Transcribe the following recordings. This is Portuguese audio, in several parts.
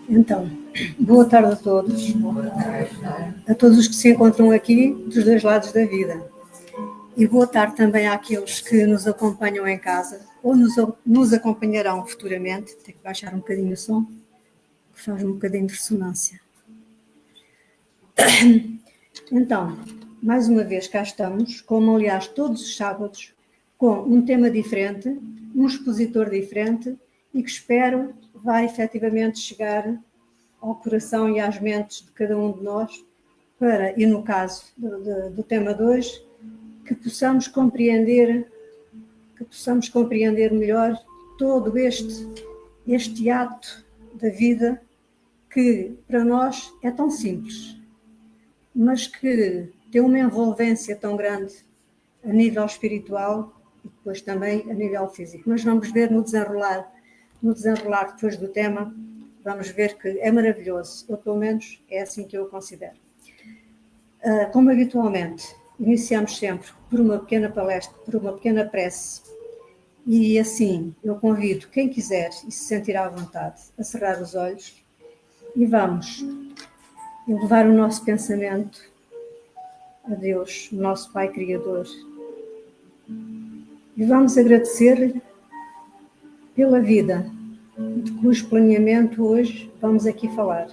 Então, boa tarde a todos os que se encontram aqui dos dois lados da vida. E boa tarde também àqueles que nos acompanham em casa ou nos acompanharão futuramente. Tenho que baixar um bocadinho o som, que faz um bocadinho de ressonância. Então, mais uma vez cá estamos, como aliás todos os sábados, com um tema diferente, um expositor diferente e que espero vai efetivamente chegar ao coração e às mentes de cada um de nós para, e no caso do tema de hoje, que possamos compreender melhor todo este ato da vida que para nós é tão simples, mas que tem uma envolvência tão grande a nível espiritual e depois também a nível físico. Mas vamos ver no desenrolar depois do tema, vamos ver que é maravilhoso, ou pelo menos é assim que eu o considero. Como habitualmente, iniciamos sempre por uma pequena palestra, por uma pequena prece, e assim eu convido quem quiser e se sentir à vontade a cerrar os olhos e vamos elevar o nosso pensamento a Deus, o nosso Pai Criador, e vamos agradecer-lhe pela vida de cujo planeamento hoje vamos aqui falar.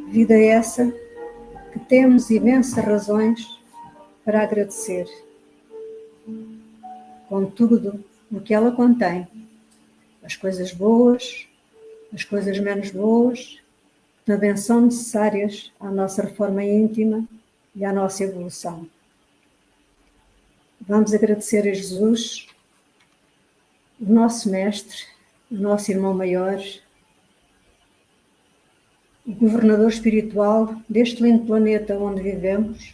Vida essa que temos imensas razões para agradecer, com tudo o que ela contém, as coisas boas, as coisas menos boas, que também são necessárias à nossa reforma íntima e à nossa evolução. Vamos agradecer a Jesus, o nosso mestre, o nosso irmão maior, o governador espiritual deste lindo planeta onde vivemos,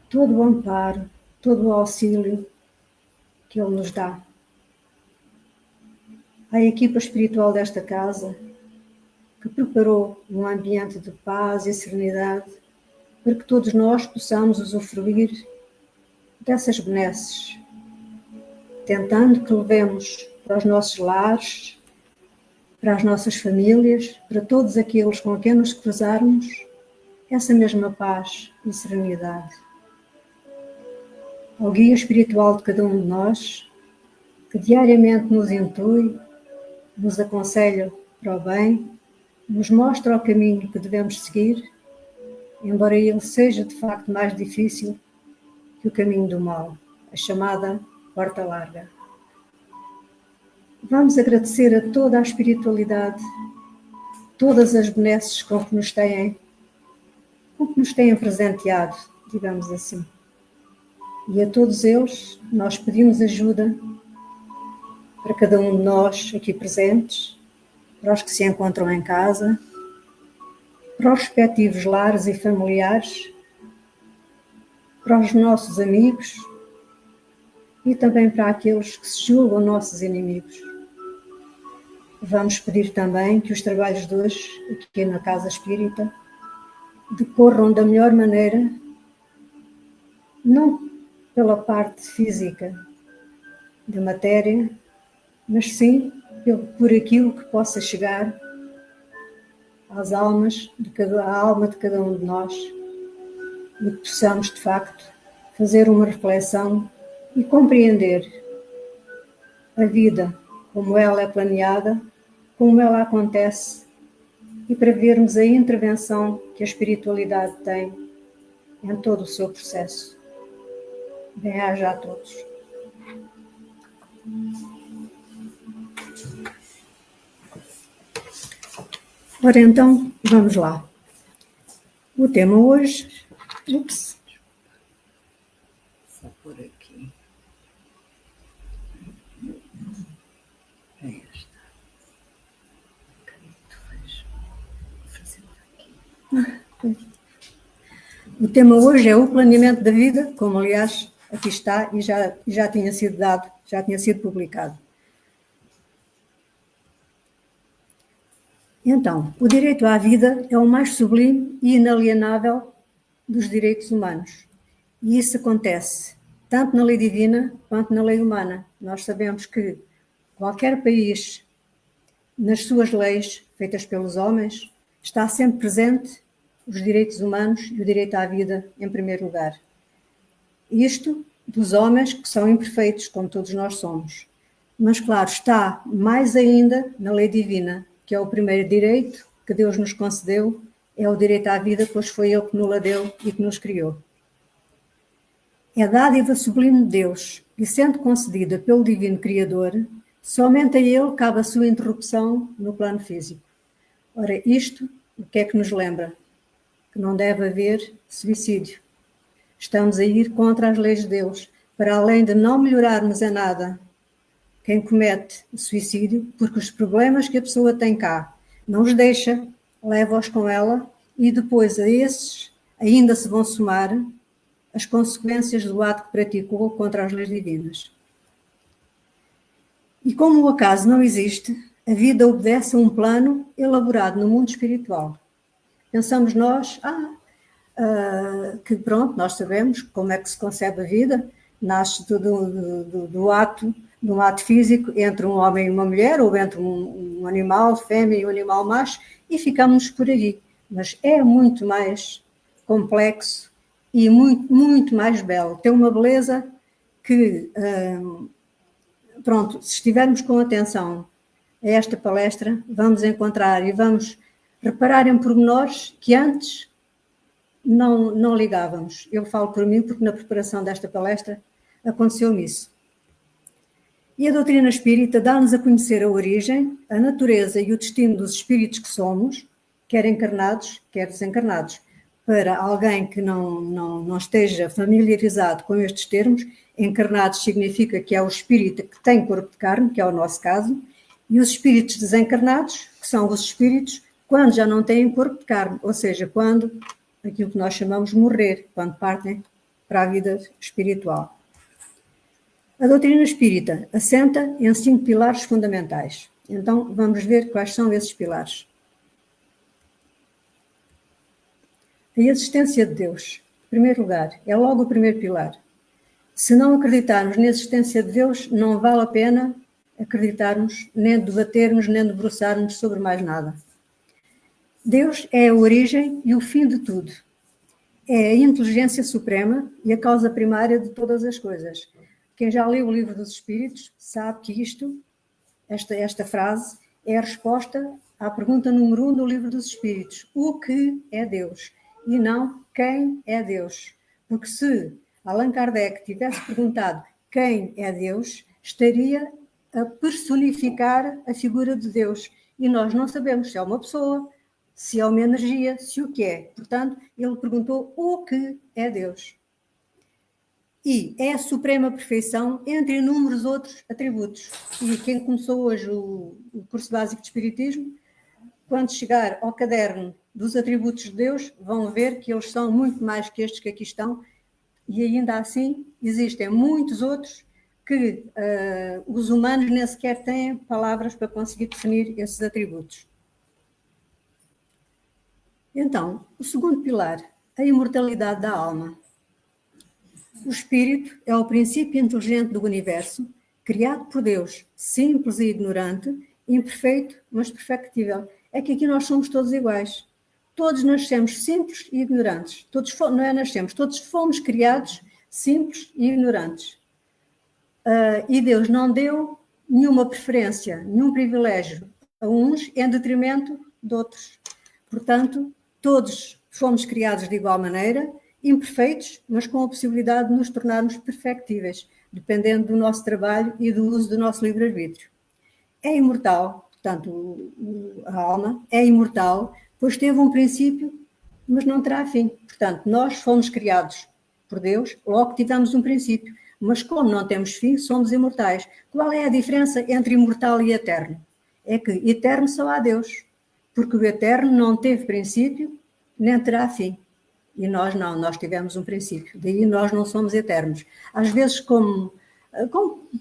todo o amparo, todo o auxílio que ele nos dá. À equipa espiritual desta casa, que preparou um ambiente de paz e serenidade para que todos nós possamos usufruir dessas benesses, tentando que levemos para os nossos lares, para as nossas famílias, para todos aqueles com quem nos cruzarmos, essa mesma paz e serenidade. Ao guia espiritual de cada um de nós, que diariamente nos intui, nos aconselha para o bem, nos mostra o caminho que devemos seguir, embora ele seja de facto mais difícil que o caminho do mal, a chamada porta larga. Vamos agradecer a toda a espiritualidade, todas as benesses com que nos têm presenteado, digamos assim. E a todos eles nós pedimos ajuda para cada um de nós aqui presentes, para os que se encontram em casa, para os respectivos lares e familiares, para os nossos amigos e também para aqueles que se julgam nossos inimigos. Vamos pedir também que os trabalhos de hoje, aqui na Casa Espírita, decorram da melhor maneira, não pela parte física da matéria, mas sim por aquilo que possa chegar às almas à alma de cada um de nós e que possamos, de facto, fazer uma reflexão e compreender a vida como ela é planeada, como ela acontece e para vermos a intervenção que a espiritualidade tem em todo o seu processo. Bem-aja a todos. Ora então, vamos lá. O tema hoje... Só por aqui. É esta. O tema hoje é o planeamento da vida, como aliás aqui está e já tinha sido dado, já tinha sido publicado. Então, o direito à vida é o mais sublime e inalienável dos direitos humanos. E isso acontece tanto na lei divina quanto na lei humana. Nós sabemos que qualquer país nas suas leis, feitas pelos homens, está sempre presente os direitos humanos e o direito à vida em primeiro lugar. Isto dos homens que são imperfeitos, como todos nós somos. Mas, claro, está mais ainda na lei divina, que é o primeiro direito que Deus nos concedeu, é o direito à vida, pois foi Ele que nos a deu e que nos criou. É dádiva sublime de Deus, e sendo concedida pelo Divino Criador, somente a Ele cabe a sua interrupção no plano físico. Ora, isto, o que é que nos lembra? Que não deve haver suicídio. Estamos a ir contra as leis de Deus, para além de não melhorarmos em nada quem comete o suicídio, porque os problemas que a pessoa tem cá não os deixa, leva-os com ela, e depois a esses ainda se vão somar as consequências do ato que praticou contra as leis divinas. E como o acaso não existe, a vida obedece a um plano elaborado no mundo espiritual. Pensamos nós, que pronto, nós sabemos como é que se concebe a vida, nasce do ato físico entre um homem e uma mulher, ou entre um animal fêmea e um animal macho, e ficamos por aí. Mas é muito mais complexo e muito, muito mais belo. Tem uma beleza que, pronto, se estivermos com atenção a esta palestra, vamos encontrar e vamos reparar em pormenores que antes não ligávamos. Eu falo por mim porque na preparação desta palestra aconteceu-me isso. E a doutrina espírita dá-nos a conhecer a origem, a natureza e o destino dos espíritos que somos, quer encarnados, quer desencarnados. Para alguém que não esteja familiarizado com estes termos, encarnados significa que é o espírito que tem corpo de carne, que é o nosso caso, e os espíritos desencarnados, que são os espíritos quando já não têm corpo de carne, ou seja, quando aquilo que nós chamamos de morrer, quando partem para a vida espiritual. A doutrina espírita assenta em 5 pilares fundamentais. Então, vamos ver quais são esses pilares. A existência de Deus, em primeiro lugar, é logo o primeiro pilar. Se não acreditarmos na existência de Deus, não vale a pena acreditarmos, nem debatermos, nem debruçarmos sobre mais nada. Deus é a origem e o fim de tudo. É a inteligência suprema e a causa primária de todas as coisas. Quem já leu o Livro dos Espíritos sabe que esta frase é a resposta à pergunta número 1 do Livro dos Espíritos. O que é Deus? E não quem é Deus. Porque se Allan Kardec tivesse perguntado quem é Deus, estaria a personificar a figura de Deus. E nós não sabemos se é uma pessoa, se é uma energia, se o que é. Portanto, ele perguntou o que é Deus. E é a suprema perfeição entre inúmeros outros atributos. E quem começou hoje o curso básico de Espiritismo, quando chegar ao caderno dos atributos de Deus, vão ver que eles são muito mais que estes que aqui estão, e ainda assim existem muitos outros que os humanos nem sequer têm palavras para conseguir definir esses atributos. Então, o segundo pilar, a imortalidade da alma. O espírito é o princípio inteligente do universo, criado por Deus, simples e ignorante, imperfeito, mas perfectível. É que aqui nós somos todos iguais. Todos nascemos simples e ignorantes. Todos fomos criados simples e ignorantes. E Deus não deu nenhuma preferência, nenhum privilégio a uns em detrimento de outros. Portanto, todos fomos criados de igual maneira, imperfeitos, mas com a possibilidade de nos tornarmos perfectíveis, dependendo do nosso trabalho e do uso do nosso livre-arbítrio. É imortal, portanto, a alma é imortal, pois teve um princípio, mas não terá fim. Portanto, nós fomos criados por Deus, logo tivemos um princípio, mas como não temos fim, somos imortais. Qual é a diferença entre imortal e eterno? É que eterno só há Deus, porque o eterno não teve princípio, nem terá fim. E nós não, nós tivemos um princípio, daí nós não somos eternos. Às vezes, com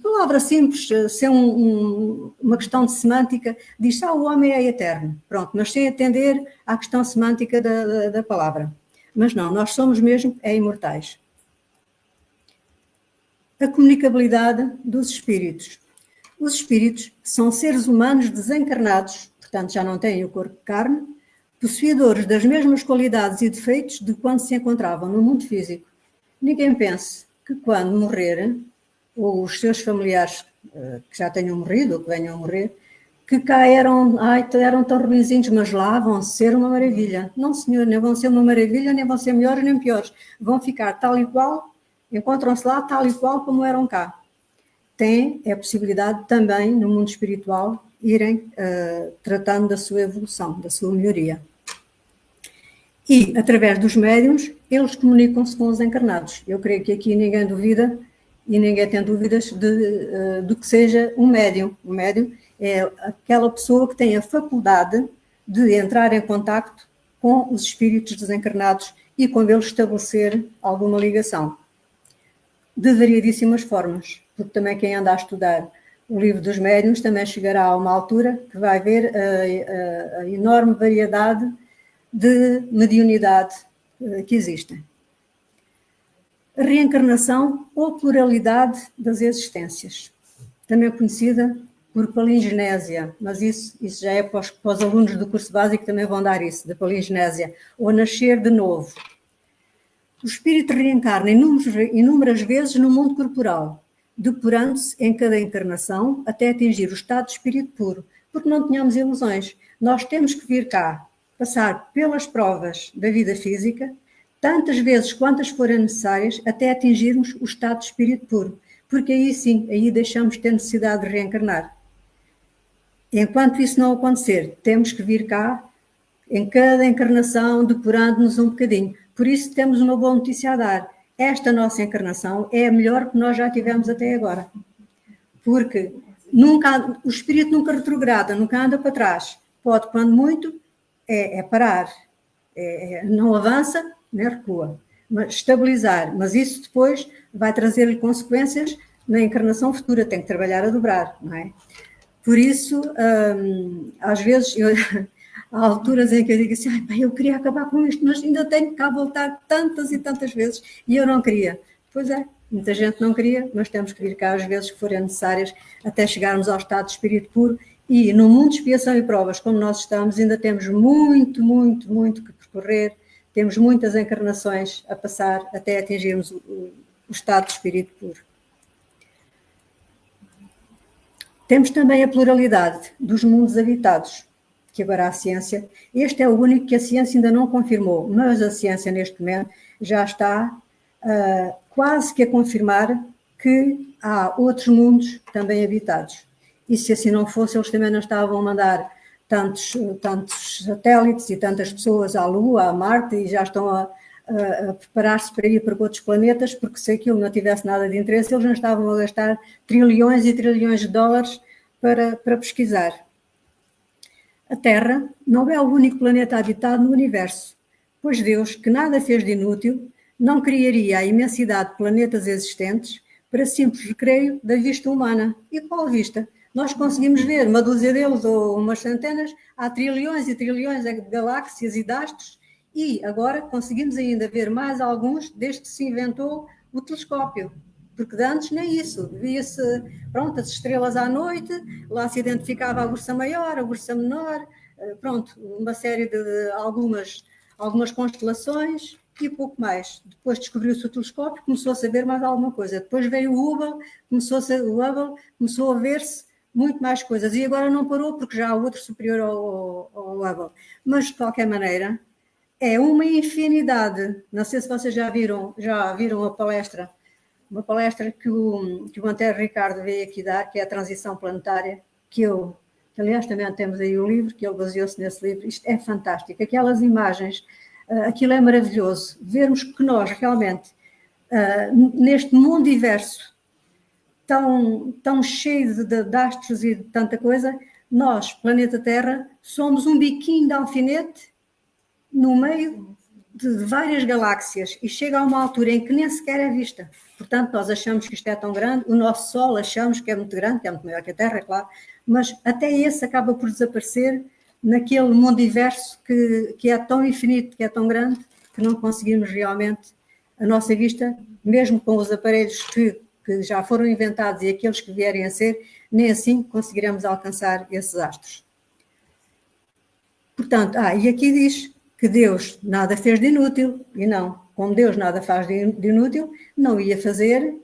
palavra simples, sem uma questão de semântica, diz que o homem é eterno, pronto, mas sem atender à questão semântica da palavra. Mas não, nós somos mesmo imortais. A comunicabilidade dos espíritos. Os espíritos são seres humanos desencarnados, portanto já não têm o corpo de carne, possuidores das mesmas qualidades e defeitos de quando se encontravam no mundo físico. Ninguém pense que quando morrerem, ou os seus familiares que já tenham morrido ou que venham a morrer, que cá eram tão ruinzinhos, mas lá vão ser uma maravilha. Não, senhor, nem vão ser uma maravilha, nem vão ser melhores nem piores. Vão ficar tal e qual, encontram-se lá tal e qual como eram cá. Tem a possibilidade também, no mundo espiritual, irem tratando da sua evolução, da sua melhoria. E, através dos médiuns, eles comunicam-se com os encarnados. Eu creio que aqui ninguém duvida e ninguém tem dúvidas do que seja um médium. O médium é aquela pessoa que tem a faculdade de entrar em contacto com os espíritos desencarnados e com eles estabelecer alguma ligação. De variedíssimas formas, porque também quem anda a estudar o livro dos médiuns também chegará a uma altura que vai ver a enorme variedade de mediunidade que existem. A reencarnação ou pluralidade das existências, também conhecida por palingenésia, mas isso já é para os alunos do curso básico que também vão dar isso, da palingenésia, ou nascer de novo. O espírito reencarna inúmeras vezes no mundo corporal, depurando-se em cada encarnação até atingir o estado de espírito puro, porque não tenhamos ilusões. Nós temos que vir cá, passar pelas provas da vida física, tantas vezes quantas forem necessárias, até atingirmos o estado de espírito puro, porque aí sim, aí deixamos de ter necessidade de reencarnar. Enquanto isso não acontecer, temos que vir cá, em cada encarnação, depurando-nos um bocadinho. Por isso temos uma boa notícia a dar. Esta nossa encarnação é a melhor que nós já tivemos até agora. Porque o espírito nunca retrograda, nunca anda para trás. Pode, quando muito, é parar. Não avança, nem recua. Mas estabilizar. Mas isso depois vai trazer-lhe consequências na encarnação futura. Tem que trabalhar a dobrar, não é? Por isso, às vezes, há alturas em que eu digo assim, eu queria acabar com isto, mas ainda tenho que cá voltar tantas e tantas vezes, e eu não queria. Pois é, muita gente não queria, mas temos que vir cá às vezes que forem necessárias até chegarmos ao estado de espírito puro, e no mundo de expiação e provas, como nós estamos, ainda temos muito, muito, muito que percorrer, temos muitas encarnações a passar até atingirmos o estado de espírito puro. Temos também a pluralidade dos mundos habitados, que agora a ciência, este é o único que a ciência ainda não confirmou, mas a ciência neste momento já está quase que a confirmar que há outros mundos também habitados. E se assim não fosse, eles também não estavam a mandar tantos satélites e tantas pessoas à Lua, a Marte, e já estão a preparar-se para ir para outros planetas, porque se aquilo não tivesse nada de interesse, eles não estavam a gastar trilhões e trilhões de dólares para pesquisar. A Terra não é o único planeta habitado no universo, pois Deus, que nada fez de inútil, não criaria a imensidade de planetas existentes para simples recreio da vista humana. E qual vista? Nós conseguimos ver uma dúzia deles ou umas centenas, há trilhões e trilhões de galáxias e de astros, e agora conseguimos ainda ver mais alguns desde que se inventou o telescópio. Porque de antes nem isso, via-se, pronto, as estrelas à noite, lá se identificava a Ursa Maior, a Ursa Menor, pronto, uma série de algumas constelações e pouco mais. Depois descobriu-se o telescópio, começou-se a ver mais alguma coisa. Depois veio o Hubble, começou a ver-se muito mais coisas. E agora não parou porque já há outro superior ao Hubble. Mas, de qualquer maneira, é uma infinidade. Não sei se vocês já viram a palestra, uma palestra que o Antero Ricardo veio aqui dar, que é a transição planetária, que aliás também temos aí o livro, que ele baseou-se nesse livro. Isto é fantástico, aquelas imagens, aquilo é maravilhoso, vermos que nós realmente, neste mundo diverso, tão cheio de astros e de tanta coisa, nós, planeta Terra, somos um biquinho de alfinete no meio de várias galáxias e chega a uma altura em que nem sequer é vista. Portanto, nós achamos que isto é tão grande, o nosso Sol achamos que é muito grande, que é muito maior que a Terra, é claro, mas até esse acaba por desaparecer naquele mundo diverso que é tão infinito, que é tão grande, que não conseguimos realmente, a nossa vista, mesmo com os aparelhos que que já foram inventados e aqueles que vierem a ser, nem assim conseguiremos alcançar esses astros. Portanto, e aqui diz que Deus nada fez de inútil, e não, como Deus nada faz de inútil, não ia fazer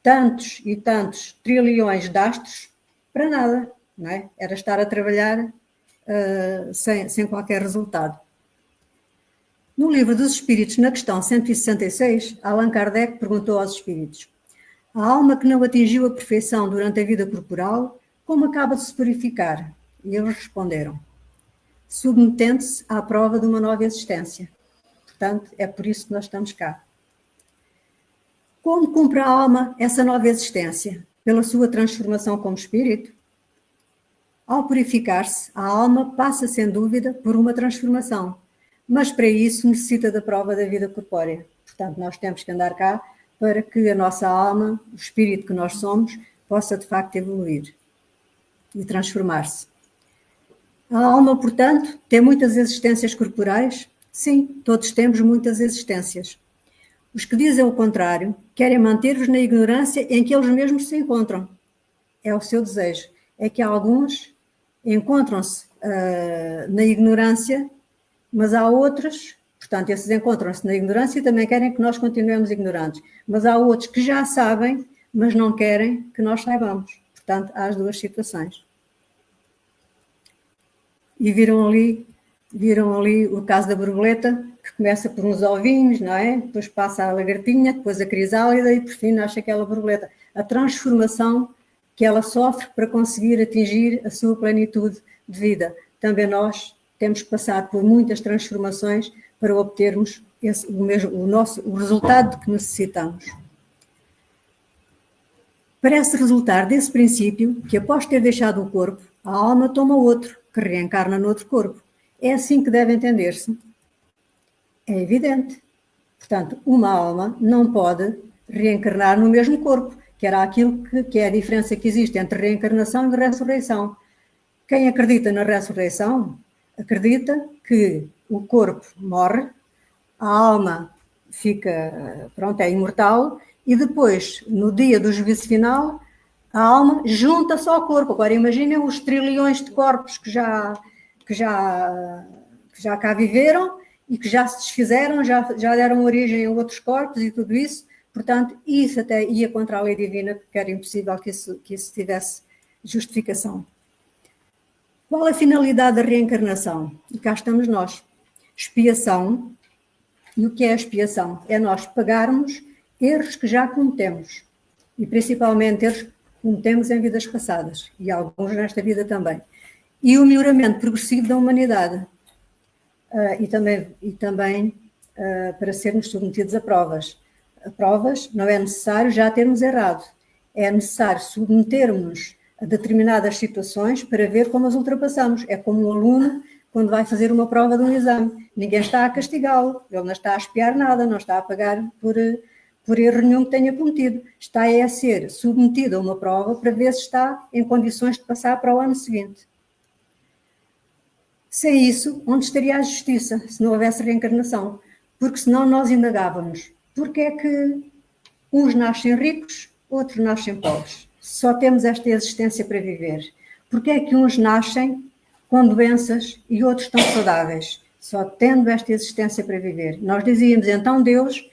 tantos e tantos trilhões de astros para nada, não é? Era estar a trabalhar sem qualquer resultado. No livro dos Espíritos, na questão 166, Allan Kardec perguntou aos espíritos: a alma que não atingiu a perfeição durante a vida corporal, como acaba de se purificar? E eles responderam: submetendo-se à prova de uma nova existência. Portanto, é por isso que nós estamos cá. Como cumpre a alma essa nova existência? Pela sua transformação como espírito? Ao purificar-se, a alma passa, sem dúvida, por uma transformação, mas para isso necessita da prova da vida corpórea. Portanto, nós temos que andar cá para que a nossa alma, o espírito que nós somos, possa de facto evoluir e transformar-se. A alma, portanto, tem muitas existências corporais? Sim, todos temos muitas existências. Os que dizem o contrário querem manter-vos na ignorância em que eles mesmos se encontram. É o seu desejo. É que alguns encontram-se na ignorância, mas há outros, portanto, esses encontram-se na ignorância e também querem que nós continuemos ignorantes. Mas há outros que já sabem, mas não querem que nós saibamos. Portanto, há as duas situações. E viram ali o caso da borboleta, que começa por uns ovinhos, não é? Depois passa a lagartinha, depois a crisálida e por fim nasce aquela borboleta. A transformação que ela sofre para conseguir atingir a sua plenitude de vida. Também nós temos que passar por muitas transformações para obtermos o resultado que necessitamos. Parece resultar desse princípio que, após ter deixado o corpo, a alma toma outro, que reencarna noutro corpo. É assim que deve entender-se? É evidente. Portanto, uma alma não pode reencarnar no mesmo corpo, que era aquilo que é a diferença que existe entre reencarnação e ressurreição. Quem acredita na ressurreição, acredita que o corpo morre, a alma fica, é imortal, e depois, no dia do juízo final, a alma junta-se ao corpo. Agora imaginem os trilhões de corpos que já cá viveram e que já se desfizeram, já deram origem a outros corpos e tudo isso. Portanto, isso até ia contra a lei divina, porque era impossível que isso tivesse justificação. Qual a finalidade da reencarnação? E cá estamos nós. Expiação. E o que é a expiação? É nós pagarmos erros que já cometemos. E principalmente erros que cometemos em vidas passadas. E alguns nesta vida também. E o melhoramento progressivo da humanidade. E também para sermos submetidos a provas. A provas não é necessário já termos errado. É necessário submetermos a determinadas situações para ver como as ultrapassamos. É como um aluno quando vai fazer uma prova de um exame. Ninguém está a castigá-lo, ele não está a espiar nada, não está a pagar por erro nenhum que tenha cometido. Está a ser submetido a uma prova para ver se está em condições de passar para o ano seguinte. Sem isso, onde estaria a justiça, se não houvesse reencarnação? Porque senão nós indagávamos. Porque é que uns nascem ricos, outros nascem pobres? Só temos esta existência para viver. Porque é que uns nascem com doenças e outros estão saudáveis? Só tendo esta existência para viver. Nós dizíamos, então Deus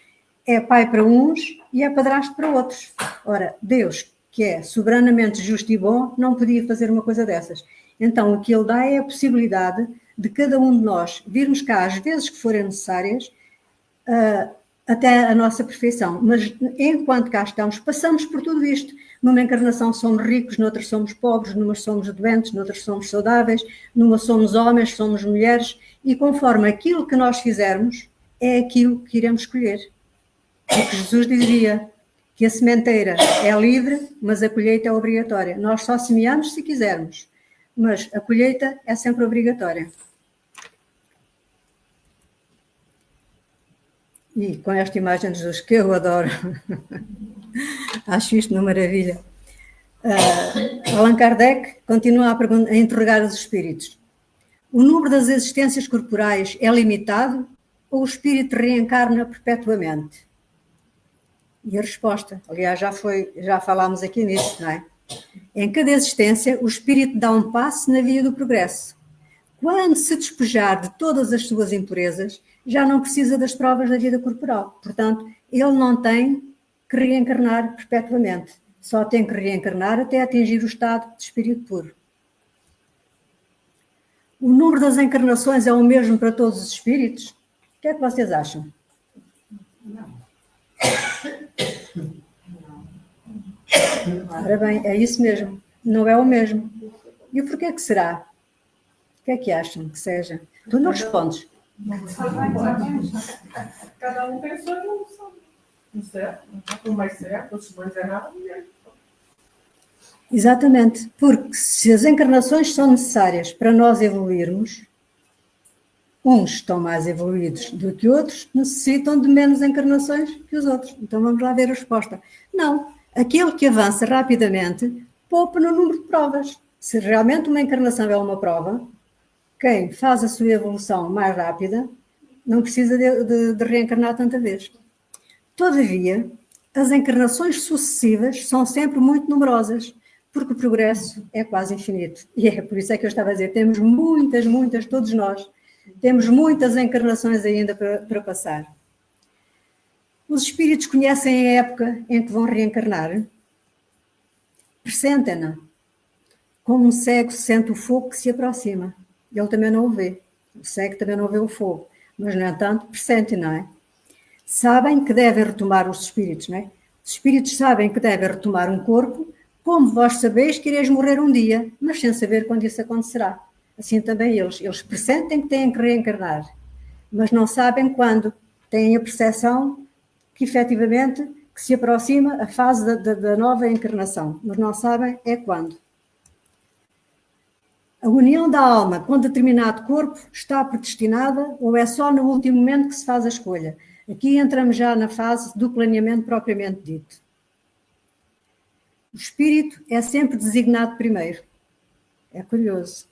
é pai para uns e é padrasto para outros. Ora, Deus, que é soberanamente justo e bom, não podia fazer uma coisa dessas. Então, o que Ele dá é a possibilidade de cada um de nós virmos cá às vezes que forem necessárias até a nossa perfeição. Mas, enquanto cá estamos, passamos por tudo isto. Numa encarnação somos ricos, noutras somos pobres, numas somos doentes, noutras somos saudáveis, numa somos homens, somos mulheres, e conforme aquilo que nós fizermos, é aquilo que iremos escolher. Porque Jesus dizia que a sementeira é livre, mas a colheita é obrigatória. Nós só semeamos se quisermos, mas a colheita é sempre obrigatória. E com esta imagem de Jesus, que eu adoro, acho isto uma maravilha. Allan Kardec continua a interrogar os espíritos. O número das existências corporais é limitado ou o espírito reencarna perpetuamente? E a resposta, aliás, já falámos aqui nisso, não é? Em cada existência, o espírito dá um passo na via do progresso. Quando se despejar de todas as suas impurezas, já não precisa das provas da vida corporal. Portanto, ele não tem que reencarnar perpetuamente. Só tem que reencarnar até atingir o estado de espírito puro. O número das encarnações é o mesmo para todos os espíritos? O que é que vocês acham? Não. Ora bem, é isso mesmo. Não é o mesmo. E o porquê que será? O que é que acham que seja? Tu não respondes. Cada um tem a sua evolução. Não certo? Um mais certo, outros mais errados. Exatamente. Porque se as encarnações são necessárias para nós evoluirmos, uns estão mais evoluídos do que outros, necessitam de menos encarnações que os outros. Então vamos lá ver a resposta. Não. Aquele que avança rapidamente poupa no número de provas. Se realmente uma encarnação é uma prova, quem faz a sua evolução mais rápida não precisa de reencarnar tanta vez. Todavia, as encarnações sucessivas são sempre muito numerosas, porque o progresso é quase infinito. E é por isso é que eu estava a dizer, temos muitas, todos nós, temos muitas encarnações ainda para passar. Os espíritos conhecem a época em que vão reencarnar? Pressentem-na. Como um cego sente o fogo que se aproxima. Ele também não o vê. O cego também não vê o fogo. Mas, no entanto, pressentem, não é? Sabem que devem retomar os espíritos, não é? Os espíritos sabem que devem retomar um corpo, como vós sabeis que ireis morrer um dia, mas sem saber quando isso acontecerá. Assim também eles pressentem que têm que reencarnar, mas não sabem quando. Têm a percepção que efetivamente que se aproxima a fase da nova encarnação, mas não sabem é quando. A união da alma com determinado corpo está predestinada ou é só no último momento que se faz a escolha? Aqui entramos já na fase do planeamento propriamente dito. O espírito é sempre designado primeiro. É curioso.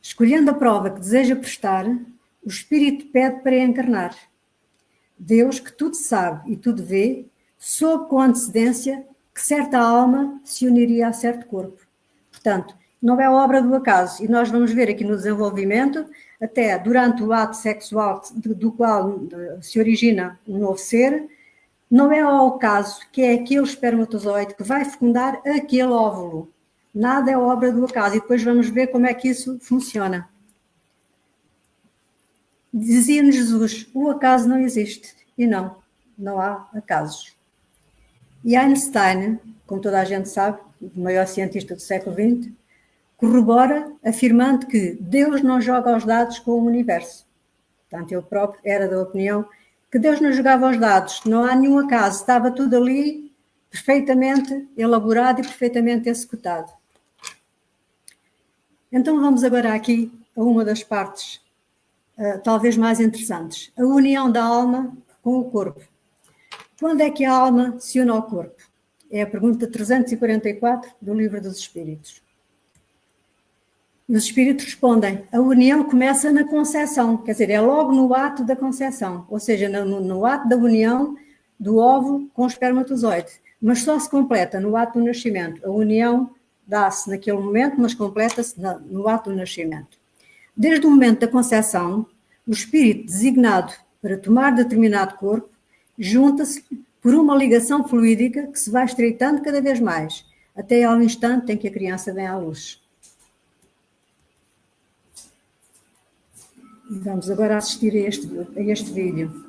Escolhendo a prova que deseja prestar, o espírito pede para encarnar. Deus, que tudo sabe e tudo vê, soube com antecedência que certa alma se uniria a certo corpo. Portanto, não é obra do acaso. E nós vamos ver aqui no desenvolvimento, até durante o ato sexual do qual se origina um novo ser, não é ao acaso que é aquele espermatozoide que vai fecundar aquele óvulo. Nada é obra do acaso. E depois vamos ver como é que isso funciona. Dizia-nos Jesus, o acaso não existe. E não há acasos. E Einstein, como toda a gente sabe, o maior cientista do século XX, corrobora afirmando que Deus não joga os dados com o universo. Portanto, ele próprio era da opinião que Deus não jogava os dados, não há nenhum acaso, estava tudo ali perfeitamente elaborado e perfeitamente executado. Então vamos agora aqui a uma das partes talvez mais interessantes, a união da alma com o corpo. Quando é que a alma se une ao corpo? É a pergunta 344 do Livro dos Espíritos. E os espíritos respondem, a união começa na concepção, quer dizer, é logo no ato da concepção, ou seja, no ato da união do óvulo com o espermatozoide, mas só se completa no ato do nascimento. A união dá-se naquele momento, mas completa-se no ato do nascimento. Desde o momento da concepção, o espírito designado para tomar determinado corpo junta-se por uma ligação fluídica que se vai estreitando cada vez mais, até ao instante em que a criança vem à luz. E vamos agora assistir a este vídeo.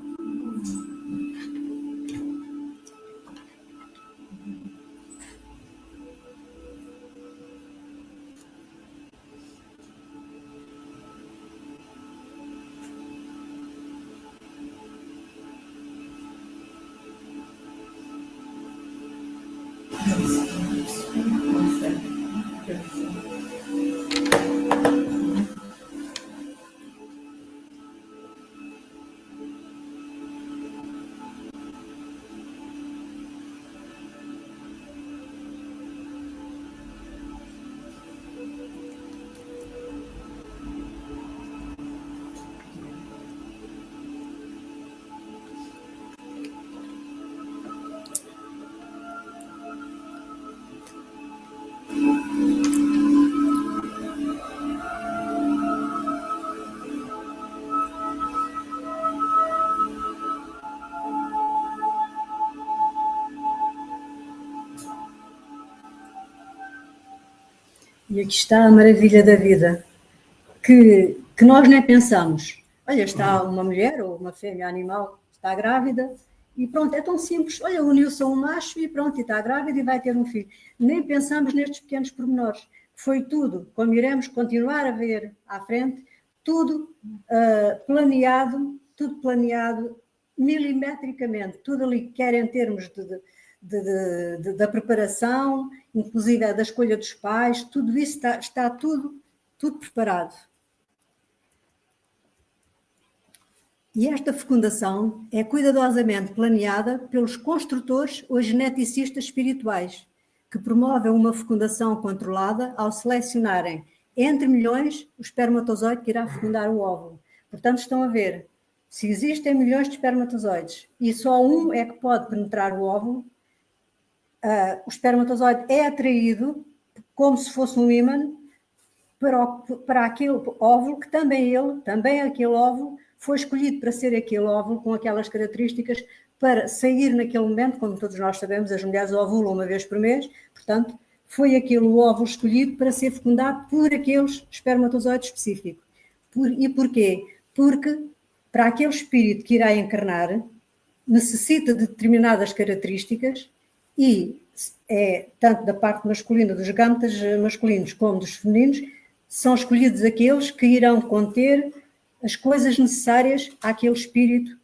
E aqui está a maravilha da vida, que nós nem pensamos. Olha, está uma mulher ou uma fêmea animal, está grávida, e pronto, é tão simples. Olha, uniu-se a um macho e pronto, e está grávida e vai ter um filho. Nem pensamos nestes pequenos pormenores. Foi tudo, como iremos continuar a ver à frente, tudo planeado milimetricamente, tudo ali que quer em termos da preparação, inclusive da escolha dos pais, tudo isso está tudo preparado. E esta fecundação é cuidadosamente planeada pelos construtores ou geneticistas espirituais, que promovem uma fecundação controlada ao selecionarem entre milhões o espermatozoide que irá fecundar o óvulo. Portanto, estão a ver, se existem milhões de espermatozoides e só um é que pode penetrar o óvulo, o espermatozoide é atraído como se fosse um ímã para aquele óvulo que também aquele óvulo foi escolhido para ser aquele óvulo com aquelas características para sair naquele momento, como todos nós sabemos, as mulheres ovulam uma vez por mês, portanto, foi aquele óvulo escolhido para ser fecundado por aqueles espermatozoides específicos. E porquê? Porque para aquele espírito que irá encarnar, necessita de determinadas características e tanto da parte masculina dos gametas masculinos como dos femininos, são escolhidos aqueles que irão conter as coisas necessárias àquele espírito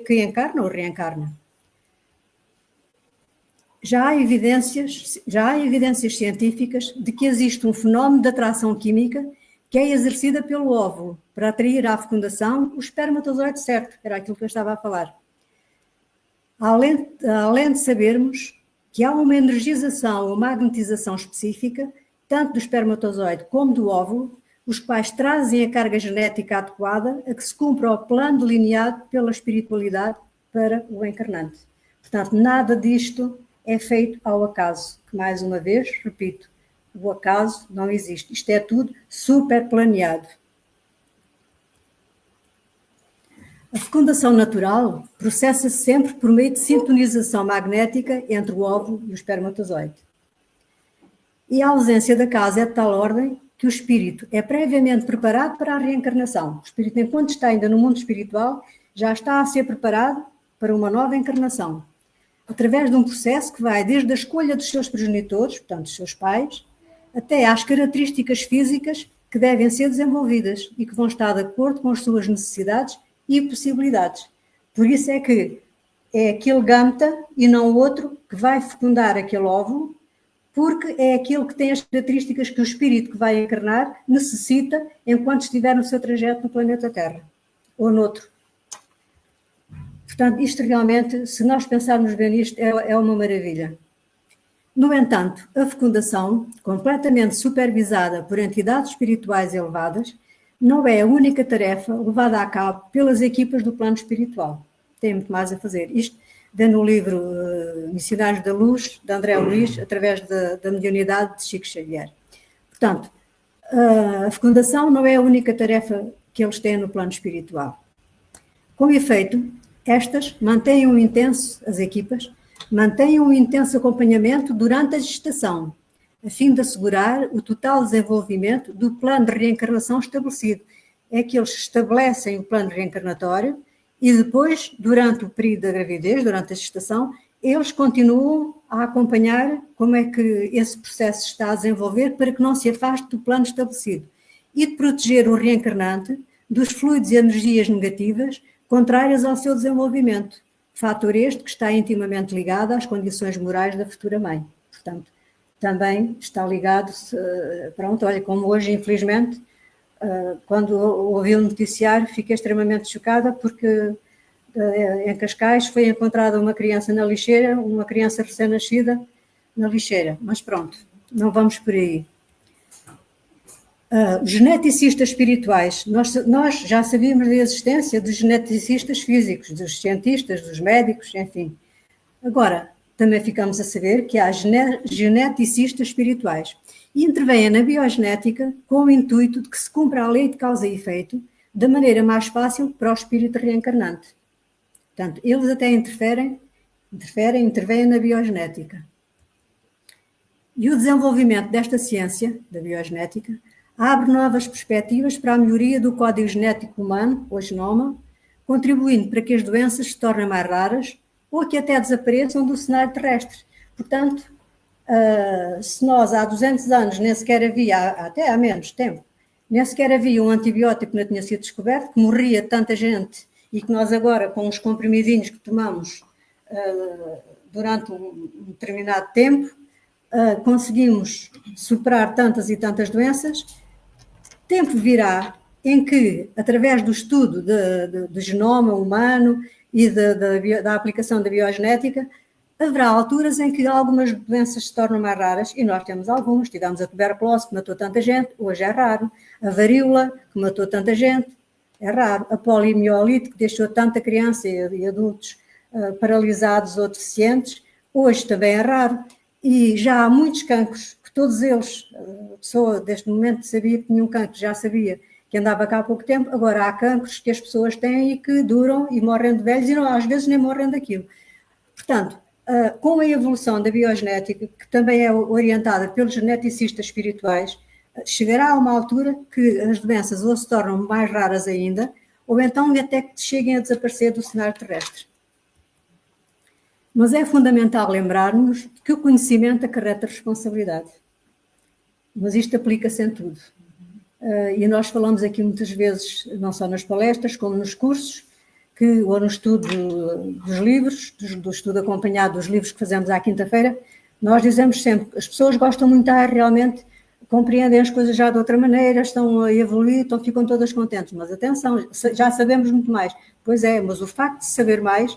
que encarna ou reencarna. Já há evidências científicas de que existe um fenómeno de atração química que é exercida pelo óvulo para atrair à fecundação o espermatozoide certo, era aquilo que eu estava a falar. Além de sabermos que há uma energização ou magnetização específica, tanto do espermatozoide como do óvulo, os quais trazem a carga genética adequada a que se cumpra o plano delineado pela espiritualidade para o encarnante. Portanto, nada disto é feito ao acaso, que mais uma vez, repito, o acaso não existe. Isto é tudo super planeado. A fecundação natural processa-se sempre por meio de sintonização magnética entre o óvulo e o espermatozoide. E a ausência da causa é de tal ordem que o espírito é previamente preparado para a reencarnação. O espírito, enquanto está ainda no mundo espiritual, já está a ser preparado para uma nova encarnação, através de um processo que vai desde a escolha dos seus progenitores, portanto, dos seus pais, até às características físicas que devem ser desenvolvidas e que vão estar de acordo com as suas necessidades e possibilidades. Por isso é que é aquele gameta e não o outro que vai fecundar aquele óvulo, porque é aquele que tem as características que o espírito que vai encarnar necessita enquanto estiver no seu trajeto no planeta Terra, ou noutro. Portanto, isto realmente, se nós pensarmos bem nisto, é uma maravilha. No entanto, a fecundação, completamente supervisada por entidades espirituais elevadas, não é a única tarefa levada a cabo pelas equipas do plano espiritual. Tem muito mais a fazer. Isto vem no livro Missionários da Luz, de André Luís, através da mediunidade de Chico Xavier. Portanto, a fecundação não é a única tarefa que eles têm no plano espiritual. Com efeito, as equipas, mantêm um intenso acompanhamento durante a gestação, a fim de assegurar o total desenvolvimento do plano de reencarnação estabelecido. É que eles estabelecem o plano reencarnatório e depois, durante o período da gravidez, durante a gestação, eles continuam a acompanhar como é que esse processo está a desenvolver para que não se afaste do plano estabelecido e de proteger o reencarnante dos fluidos e energias negativas contrárias ao seu desenvolvimento, fator este que está intimamente ligado às condições morais da futura mãe. Portanto, também está ligado, pronto, olha, como hoje, infelizmente, quando ouvi o noticiário, fiquei extremamente chocada porque em Cascais foi encontrada uma criança na lixeira, uma criança recém-nascida na lixeira. Mas pronto, não vamos por aí. Os geneticistas espirituais, nós já sabíamos da existência dos geneticistas físicos, dos cientistas, dos médicos, enfim. Agora, também ficamos a saber que há geneticistas espirituais e intervêm na biogenética com o intuito de que se cumpra a lei de causa e efeito da maneira mais fácil para o espírito reencarnante. Portanto, eles até intervêm na biogenética. E o desenvolvimento desta ciência, da biogenética, abre novas perspectivas para a melhoria do código genético humano, o genoma, contribuindo para que as doenças se tornem mais raras ou que até desapareçam do cenário terrestre. Portanto, se nós há 200 anos nem sequer havia, até há menos tempo, nem sequer havia um antibiótico que não tinha sido descoberto, que morria tanta gente e que nós agora, com os comprimidinhos que tomamos durante um determinado tempo, conseguimos superar tantas e tantas doenças, tempo virá em que, através do estudo do genoma humano e da aplicação da biogenética, haverá alturas em que algumas doenças se tornam mais raras, e nós temos algumas. Tivemos a tuberculose, que matou tanta gente, hoje é raro. A varíola, que matou tanta gente, é raro. A poliomielite, que deixou tanta criança e adultos paralisados ou deficientes, hoje também é raro. E já há muitos cancros, que todos eles, a pessoa deste momento sabia que tinha um cancro, já sabia que andava cá há pouco tempo. Agora há cancros que as pessoas têm e que duram e morrem de velhos e não, às vezes nem morrem daquilo. Portanto, com a evolução da biogenética, que também é orientada pelos geneticistas espirituais, chegará a uma altura que as doenças ou se tornam mais raras ainda, ou então até que cheguem a desaparecer do cenário terrestre. Mas é fundamental lembrarmos que o conhecimento acarreta responsabilidade. Mas isto aplica-se em tudo. E nós falamos aqui muitas vezes, não só nas palestras, como nos cursos, ou no estudo dos livros, do estudo acompanhado dos livros que fazemos à quinta-feira, nós dizemos sempre que as pessoas gostam muito, realmente compreendem as coisas já de outra maneira, estão a evoluir, ficam todas contentes. Mas atenção, já sabemos muito mais. Pois é, mas o facto de saber mais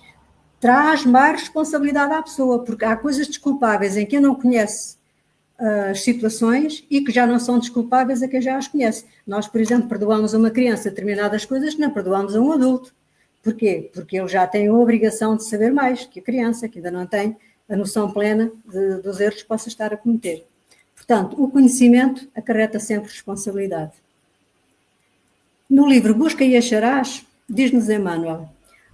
traz mais responsabilidade à pessoa, porque há coisas desculpáveis em quem não conhece as situações e que já não são desculpáveis a quem já as conhece. Nós, por exemplo, perdoamos a uma criança determinadas coisas que não perdoamos a um adulto. Porquê? Porque ele já tem a obrigação de saber mais que a criança, que ainda não tem a noção plena dos erros que possa estar a cometer. Portanto, o conhecimento acarreta sempre responsabilidade. No livro Busca e Acharás, diz-nos Emmanuel: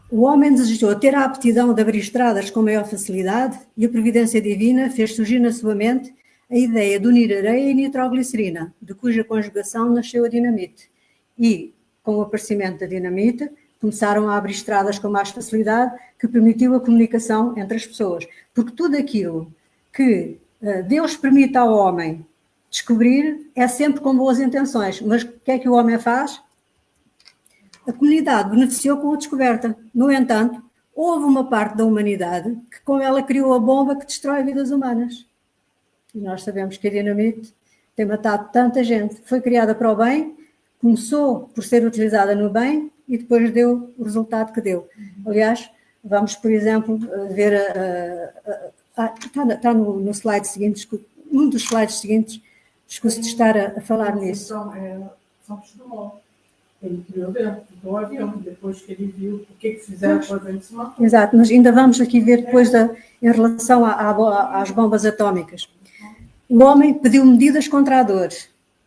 o homem desejou ter a aptidão de abrir estradas com maior facilidade e a providência divina fez surgir na sua mente a ideia de unir areia e nitroglicerina, de cuja conjugação nasceu a dinamite. E, com o aparecimento da dinamite, começaram a abrir estradas com mais facilidade, que permitiu a comunicação entre as pessoas. Porque tudo aquilo que Deus permite ao homem descobrir é sempre com boas intenções. Mas o que é que o homem faz? A comunidade beneficiou com a descoberta. No entanto, houve uma parte da humanidade que com ela criou a bomba que destrói vidas humanas. E nós sabemos que a dinamite tem matado tanta gente. Foi criada para o bem, começou por ser utilizada no bem e depois deu o resultado que deu. Aliás, vamos, por exemplo, ver... está no slide seguinte, num dos slides seguintes, escuso de estar a falar nisso. Santos Dumont. Ele criou dentro do avião, depois que ele viu o que fizeram com a gente se matou. Exato, mas ainda vamos aqui ver depois em relação às bombas atómicas. O homem pediu medidas contra a dor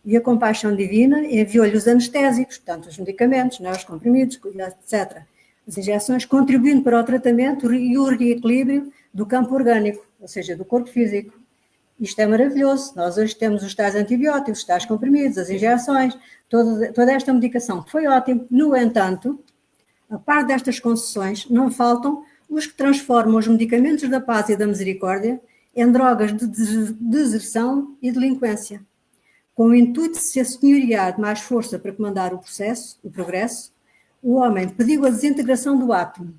e a compaixão divina enviou-lhe os anestésicos, portanto os medicamentos, os comprimidos, etc. As injeções, contribuindo para o tratamento e o reequilíbrio do campo orgânico, ou seja, do corpo físico. Isto é maravilhoso. Nós hoje temos os tais antibióticos, os tais comprimidos, as injeções, toda esta medicação foi ótimo. No entanto, a par destas concessões, não faltam os que transformam os medicamentos da paz e da misericórdia em drogas de deserção e delinquência. Com o intuito de se assenhorear de mais força para comandar o progresso, o homem pediu a desintegração do átomo.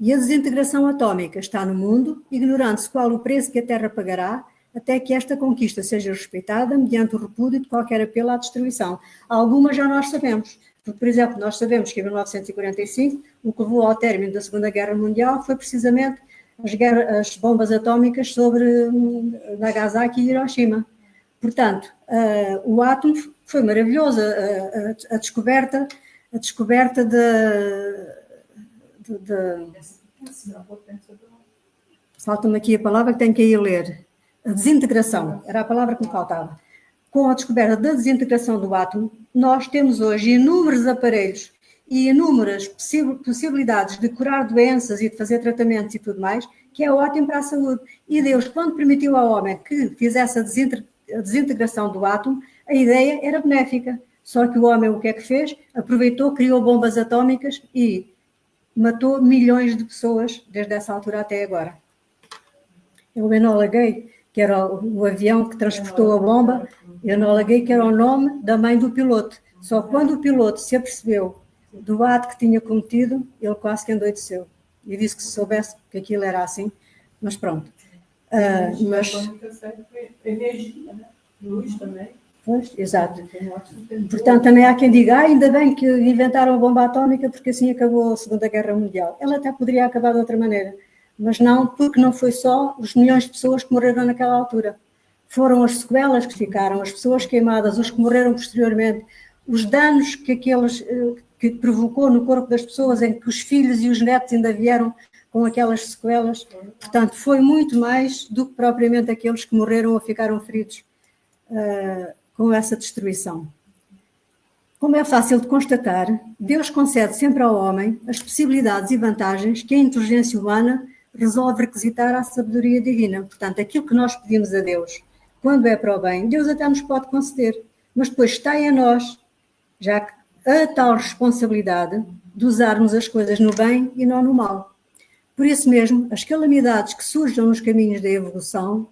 E a desintegração atómica está no mundo, ignorando-se qual o preço que a Terra pagará até que esta conquista seja respeitada mediante o repúdio de qualquer apelo à destruição. Algumas já nós sabemos. Por exemplo, nós sabemos que em 1945 o que levou ao término da Segunda Guerra Mundial foi precisamente as bombas atómicas sobre Nagasaki e Hiroshima. Portanto, o átomo foi maravilhoso, a descoberta falta-me aqui a palavra que tenho que ir ler. A desintegração, era a palavra que me faltava. Com a descoberta da desintegração do átomo, nós temos hoje inúmeros aparelhos e inúmeras possibilidades de curar doenças e de fazer tratamentos e tudo mais, que é ótimo para a saúde. E Deus, quando permitiu ao homem que fizesse a desintegração do átomo, a ideia era benéfica. Só que o homem o que é que fez? Aproveitou, criou bombas atómicas e matou milhões de pessoas desde essa altura até agora. O Enola Gay, que era o avião que transportou a bomba, Enola Gay, que era o nome da mãe do piloto. Só quando o piloto se apercebeu do ato que tinha cometido, ele quase que endoideceu. E disse que se soubesse que aquilo era assim, mas pronto. Mas energia, né? Luz também. Pois, exato. Portanto, também há quem diga, ainda bem que inventaram a bomba atómica, porque assim acabou a Segunda Guerra Mundial. Ela até poderia acabar de outra maneira, mas não, porque não foi só os milhões de pessoas que morreram naquela altura. Foram as sequelas que ficaram, as pessoas queimadas, os que morreram posteriormente, os danos que provocou no corpo das pessoas, em que os filhos e os netos ainda vieram com aquelas sequelas. Portanto, foi muito mais do que propriamente aqueles que morreram ou ficaram feridos com essa destruição. Como é fácil de constatar, Deus concede sempre ao homem as possibilidades e vantagens que a inteligência humana resolve requisitar à sabedoria divina. Portanto, aquilo que nós pedimos a Deus, quando é para o bem, Deus até nos pode conceder, mas depois está em nós, já que a tal responsabilidade de usarmos as coisas no bem e não no mal. Por isso mesmo, as calamidades que surjam nos caminhos da evolução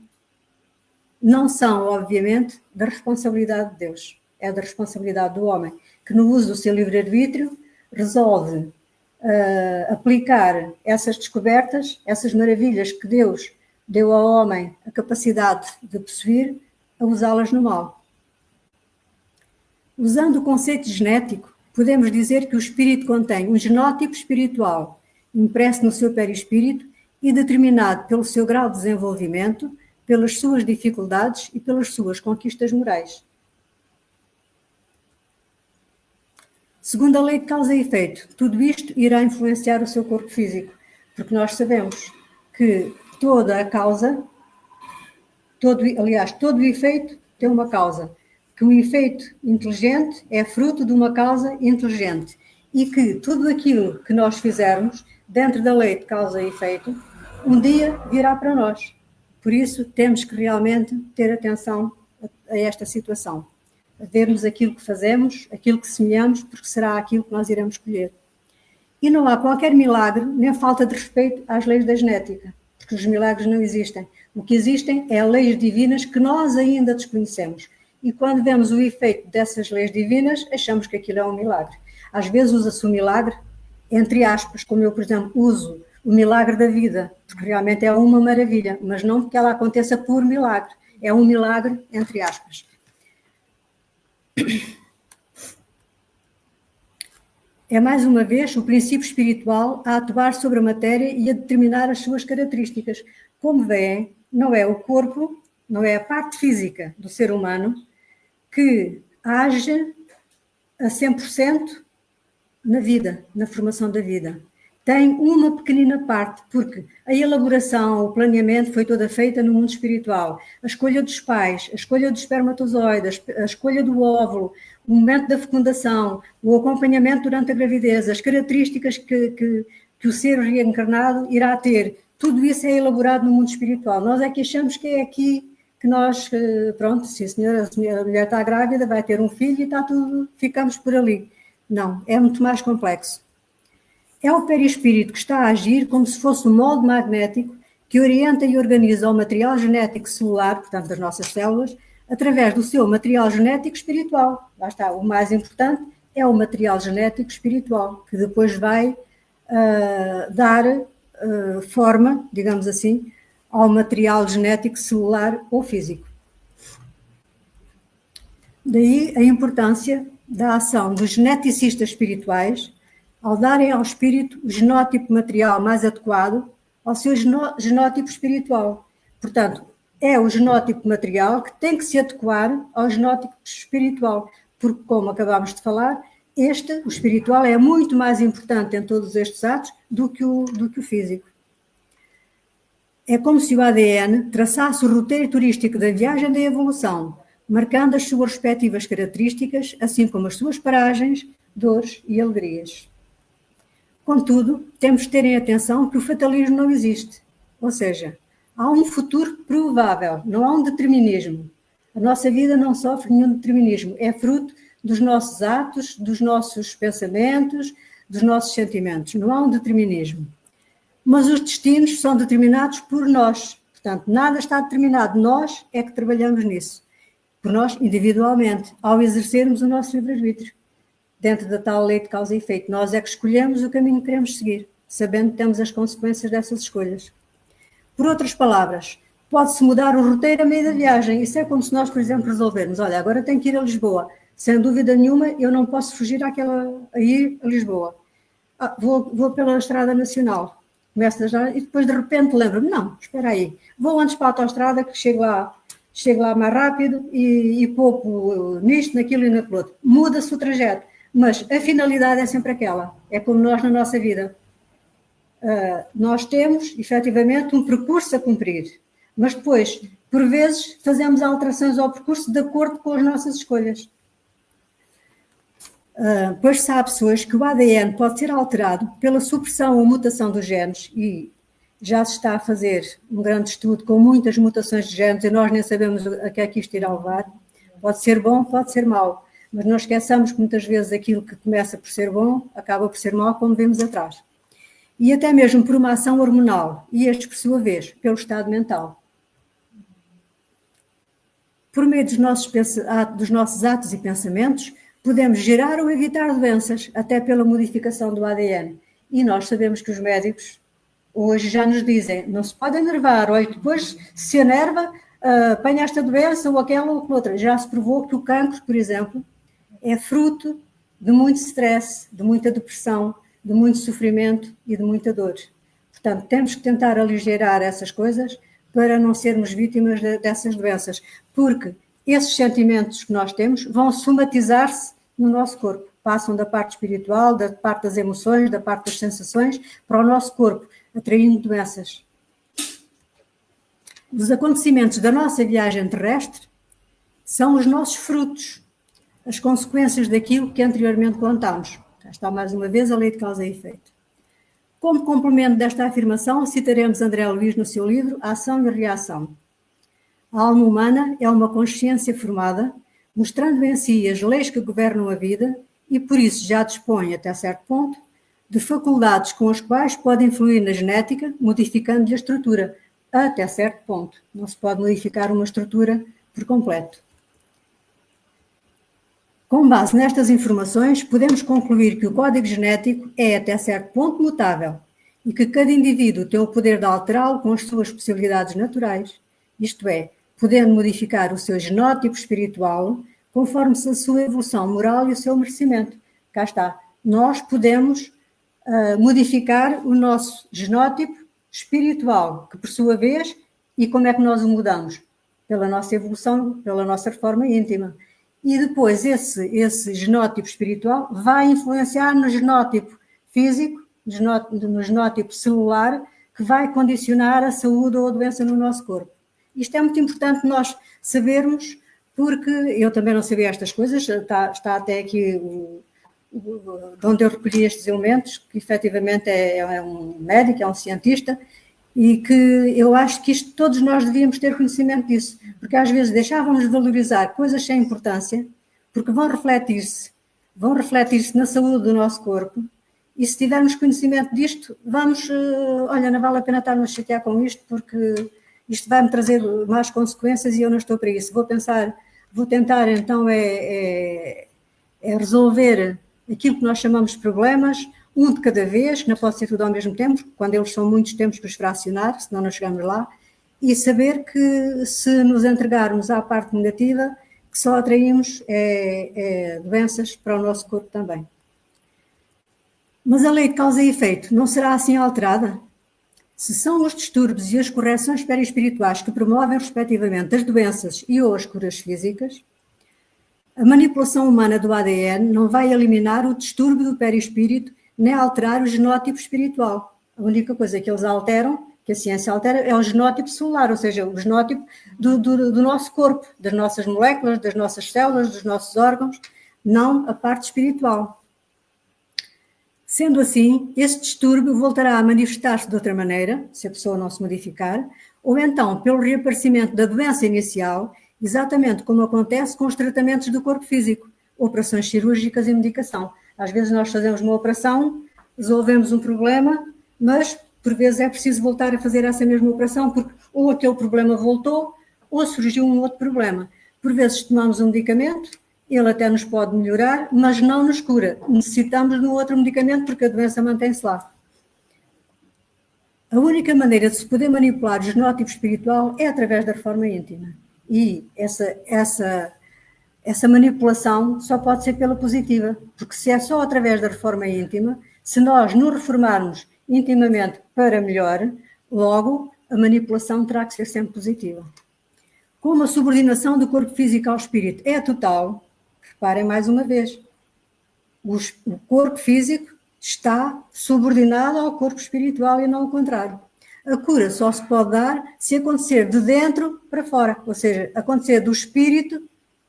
não são, obviamente, da responsabilidade de Deus. É da responsabilidade do homem, que no uso do seu livre-arbítrio resolve aplicar essas descobertas, essas maravilhas que Deus deu ao homem a capacidade de possuir, a usá-las no mal. Usando o conceito genético, podemos dizer que o espírito contém um genótipo espiritual impresso no seu perispírito e determinado pelo seu grau de desenvolvimento, pelas suas dificuldades e pelas suas conquistas morais. Segundo a lei de causa e efeito, tudo isto irá influenciar o seu corpo físico, porque nós sabemos que toda a causa, todo o efeito tem uma causa, que um efeito inteligente é fruto de uma causa inteligente e que tudo aquilo que nós fizermos dentro da lei de causa e efeito, um dia virá para nós. Por isso, temos que realmente ter atenção a esta situação. A vermos aquilo que fazemos, aquilo que semeamos, porque será aquilo que nós iremos colher. E não há qualquer milagre, nem falta de respeito às leis da genética, porque os milagres não existem. O que existem é leis divinas que nós ainda desconhecemos. E quando vemos o efeito dessas leis divinas, achamos que aquilo é um milagre. Às vezes usa-se o milagre, entre aspas, como eu, por exemplo, uso o milagre da vida, porque realmente é uma maravilha, mas não que ela aconteça por milagre. É um milagre, entre aspas. É mais uma vez o princípio espiritual a atuar sobre a matéria e a determinar as suas características. Como veem, não é o corpo, não é a parte física do ser humano que age a 100% na vida, na formação da vida. Tem uma pequenina parte, porque a elaboração, o planeamento foi toda feita no mundo espiritual. A escolha dos pais, a escolha do espermatozoide, a escolha do óvulo, o momento da fecundação, o acompanhamento durante a gravidez, as características que o ser reencarnado irá ter, tudo isso é elaborado no mundo espiritual. Nós é que achamos que é aqui que nós, pronto, sim senhora, a mulher está grávida, vai ter um filho e está tudo, ficamos por ali. Não, é muito mais complexo. É o perispírito que está a agir como se fosse um molde magnético que orienta e organiza o material genético celular, portanto das nossas células, através do seu material genético espiritual. Lá está, o mais importante é o material genético espiritual, que depois vai dar forma, digamos assim, ao material genético celular ou físico. Daí a importância da ação dos geneticistas espirituais ao darem ao espírito o genótipo material mais adequado ao seu genótipo espiritual. Portanto, é o genótipo material que tem que se adequar ao genótipo espiritual, porque, como acabámos de falar, o espiritual é muito mais importante em todos estes atos do que o físico. É como se o ADN traçasse o roteiro turístico da viagem da evolução, marcando as suas respectivas características, assim como as suas paragens, dores e alegrias. Contudo, temos de ter em atenção que o fatalismo não existe. Ou seja, há um futuro provável, não há um determinismo. A nossa vida não sofre nenhum determinismo. É fruto dos nossos atos, dos nossos pensamentos, dos nossos sentimentos. Não há um determinismo. Mas os destinos são determinados por nós. Portanto, nada está determinado. Nós é que trabalhamos nisso. Por nós, individualmente, ao exercermos o nosso livre-arbítrio. Dentro da tal lei de causa e efeito. Nós é que escolhemos o caminho que queremos seguir, sabendo que temos as consequências dessas escolhas. Por outras palavras, pode-se mudar o roteiro a meio da viagem. Isso é como se nós, por exemplo, resolvermos, olha, agora tenho que ir a Lisboa. Sem dúvida nenhuma, eu não posso fugir a ir a Lisboa. Vou pela Estrada Nacional. Começo e depois, de repente, lembro-me, não, espera aí. Vou antes para a autoestrada, que chego lá mais rápido e poupo nisto, naquilo e naquilo outro. Muda-se o trajeto. Mas a finalidade é sempre aquela. É como nós na nossa vida. Nós temos, efetivamente, um percurso a cumprir. Mas depois, por vezes, fazemos alterações ao percurso de acordo com as nossas escolhas. Pois sabe-se hoje que o ADN pode ser alterado pela supressão ou mutação dos genes e já se está a fazer um grande estudo com muitas mutações de genes e nós nem sabemos a que é que isto irá levar. Pode ser bom, pode ser mau. Mas não esqueçamos que muitas vezes aquilo que começa por ser bom acaba por ser mau, como vemos atrás. E até mesmo por uma ação hormonal, e estes, por sua vez, pelo estado mental. Por meio dos nossos atos e pensamentos, podemos gerar ou evitar doenças, até pela modificação do ADN. E nós sabemos que os médicos hoje já nos dizem, não se pode enervar, ou depois se enerva, apanha esta doença ou aquela ou outra. Já se provou que o cancro, por exemplo, é fruto de muito stress, de muita depressão, de muito sofrimento e de muita dor. Portanto, temos que tentar aligerar essas coisas para não sermos vítimas dessas doenças, porque esses sentimentos que nós temos vão somatizar-se no nosso corpo. Passam da parte espiritual, da parte das emoções, da parte das sensações, para o nosso corpo, atraindo doenças. Os acontecimentos da nossa viagem terrestre são os nossos frutos, as consequências daquilo que anteriormente contámos. Já está mais uma vez a lei de causa e efeito. Como complemento desta afirmação, citaremos André Luiz no seu livro A Ação e a Reação. A alma humana é uma consciência formada, mostrando em si as leis que governam a vida e por isso já dispõe, até certo ponto, de faculdades com as quais pode influir na genética, modificando-lhe a estrutura, até certo ponto. Não se pode modificar uma estrutura por completo. Com base nestas informações, podemos concluir que o código genético é, até certo ponto, mutável e que cada indivíduo tem o poder de alterá-lo com as suas possibilidades naturais, isto é, podendo modificar o seu genótipo espiritual conforme a sua evolução moral e o seu merecimento. Cá está. Nós podemos modificar o nosso genótipo espiritual, que por sua vez, e como é que nós o mudamos? Pela nossa evolução, pela nossa reforma íntima. E depois esse genótipo espiritual vai influenciar no genótipo físico, no genótipo celular, que vai condicionar a saúde ou a doença no nosso corpo. Isto é muito importante nós sabermos, porque eu também não sabia estas coisas, está até aqui de onde eu recolhi estes elementos, que efetivamente é um médico, é um cientista, e que eu acho que isto todos nós devíamos ter conhecimento disso, porque às vezes deixávamos de valorizar coisas sem importância, porque vão refletir-se na saúde do nosso corpo, e se tivermos conhecimento disto, vamos, olha, não vale a pena estarmos a chatear com isto, porque isto vai-me trazer más consequências e eu não estou para isso. Vou tentar então resolver aquilo que nós chamamos de problemas, um de cada vez, que não pode ser tudo ao mesmo tempo, quando eles são muitos tempos para os fracionar, senão não chegamos lá, e saber que se nos entregarmos à parte negativa, que só atraímos doenças para o nosso corpo também. Mas a lei de causa e efeito não será assim alterada? Se são os distúrbios e as correções perispirituais que promovem respectivamente as doenças e ou as curas físicas, a manipulação humana do ADN não vai eliminar o distúrbio do perispírito nem alterar o genótipo espiritual. A única coisa que eles alteram, que a ciência altera, é o genótipo celular, ou seja, o genótipo do nosso corpo, das nossas moléculas, das nossas células, dos nossos órgãos, não a parte espiritual. Sendo assim, esse distúrbio voltará a manifestar-se de outra maneira, se a pessoa não se modificar, ou então pelo reaparecimento da doença inicial, exatamente como acontece com os tratamentos do corpo físico, operações cirúrgicas e medicação. Às vezes nós fazemos uma operação, resolvemos um problema, mas por vezes é preciso voltar a fazer essa mesma operação, porque ou aquele problema voltou, ou surgiu um outro problema. Por vezes tomamos um medicamento, ele até nos pode melhorar, mas não nos cura. Necessitamos de um outro medicamento porque a doença mantém-se lá. A única maneira de se poder manipular o genótipo espiritual é através da reforma íntima. E essa manipulação só pode ser pela positiva, porque se é só através da reforma íntima, se nós nos reformarmos intimamente para melhor, logo a manipulação terá que ser sempre positiva. Como a subordinação do corpo físico ao espírito é total, reparem mais uma vez, o corpo físico está subordinado ao corpo espiritual e não o contrário. A cura só se pode dar se acontecer de dentro para fora, ou seja, acontecer do espírito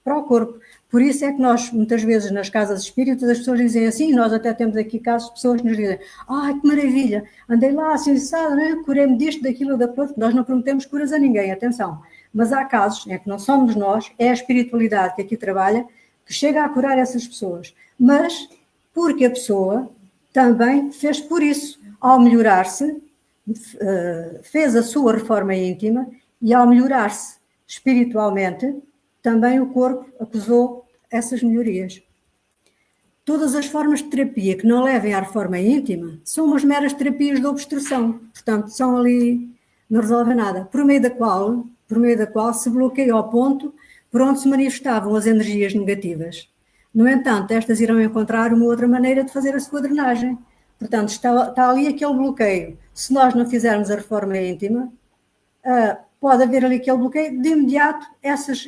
para o corpo. Por isso é que nós, muitas vezes, nas casas espíritas, as pessoas dizem assim, e nós até temos aqui casos de pessoas que nos dizem, ai, que maravilha, andei lá assim, sabe, curei-me disto, daquilo, daquilo. Nós não prometemos curas a ninguém, atenção. Mas há casos em que não somos nós, é a espiritualidade que aqui trabalha, que chega a curar essas pessoas. Mas porque a pessoa também fez por isso. Ao melhorar-se, fez a sua reforma íntima e ao melhorar-se espiritualmente, também o corpo acusou essas melhorias. Todas as formas de terapia que não levem à reforma íntima são umas meras terapias de obstrução, portanto, são ali, não resolvem nada, por meio da qual se bloqueia o ponto por onde se manifestavam as energias negativas. No entanto, estas irão encontrar uma outra maneira de fazer a sua drenagem. Portanto, está ali aquele bloqueio. Se nós não fizermos a reforma íntima, pode haver ali aquele bloqueio, de imediato essas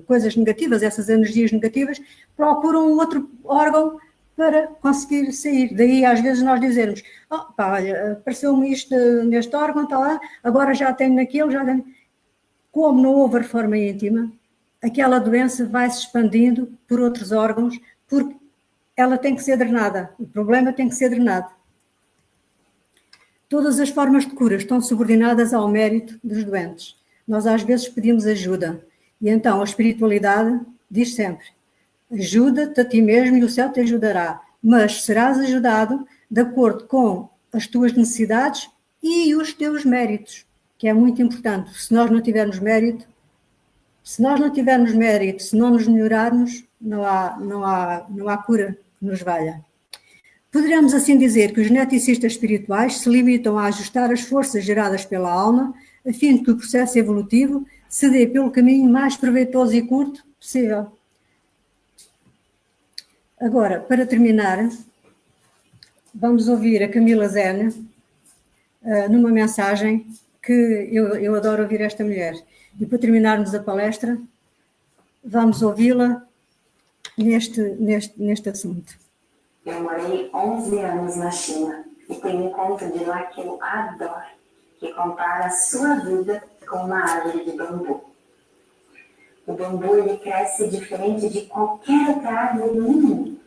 coisas negativas, essas energias negativas, procuram um outro órgão para conseguir sair. Daí às vezes nós dizermos, olha, apareceu-me isto neste órgão, está lá, agora já tenho naquele, já tenho... Como não houve reforma íntima, aquela doença vai se expandindo por outros órgãos, porque ela tem que ser drenada, o problema tem que ser drenado. Todas as formas de cura estão subordinadas ao mérito dos doentes. Nós às vezes pedimos ajuda, e então a espiritualidade diz sempre, ajuda-te a ti mesmo e o céu te ajudará, mas serás ajudado de acordo com as tuas necessidades e os teus méritos, que é muito importante. Se nós não tivermos mérito, se não nos melhorarmos, não há cura que nos valha. Poderemos assim dizer que os geneticistas espirituais se limitam a ajustar as forças geradas pela alma, a fim de que o processo evolutivo se dê pelo caminho mais proveitoso e curto possível. Agora, para terminar, vamos ouvir a Camila Zene numa mensagem que eu adoro ouvir esta mulher. E para terminarmos a palestra, vamos ouvi-la neste assunto. Eu morei 11 anos na China e tenho um conto de lá que eu adoro, que compara a sua vida com uma árvore de bambu. O bambu, ele cresce diferente de qualquer outra árvore no mundo.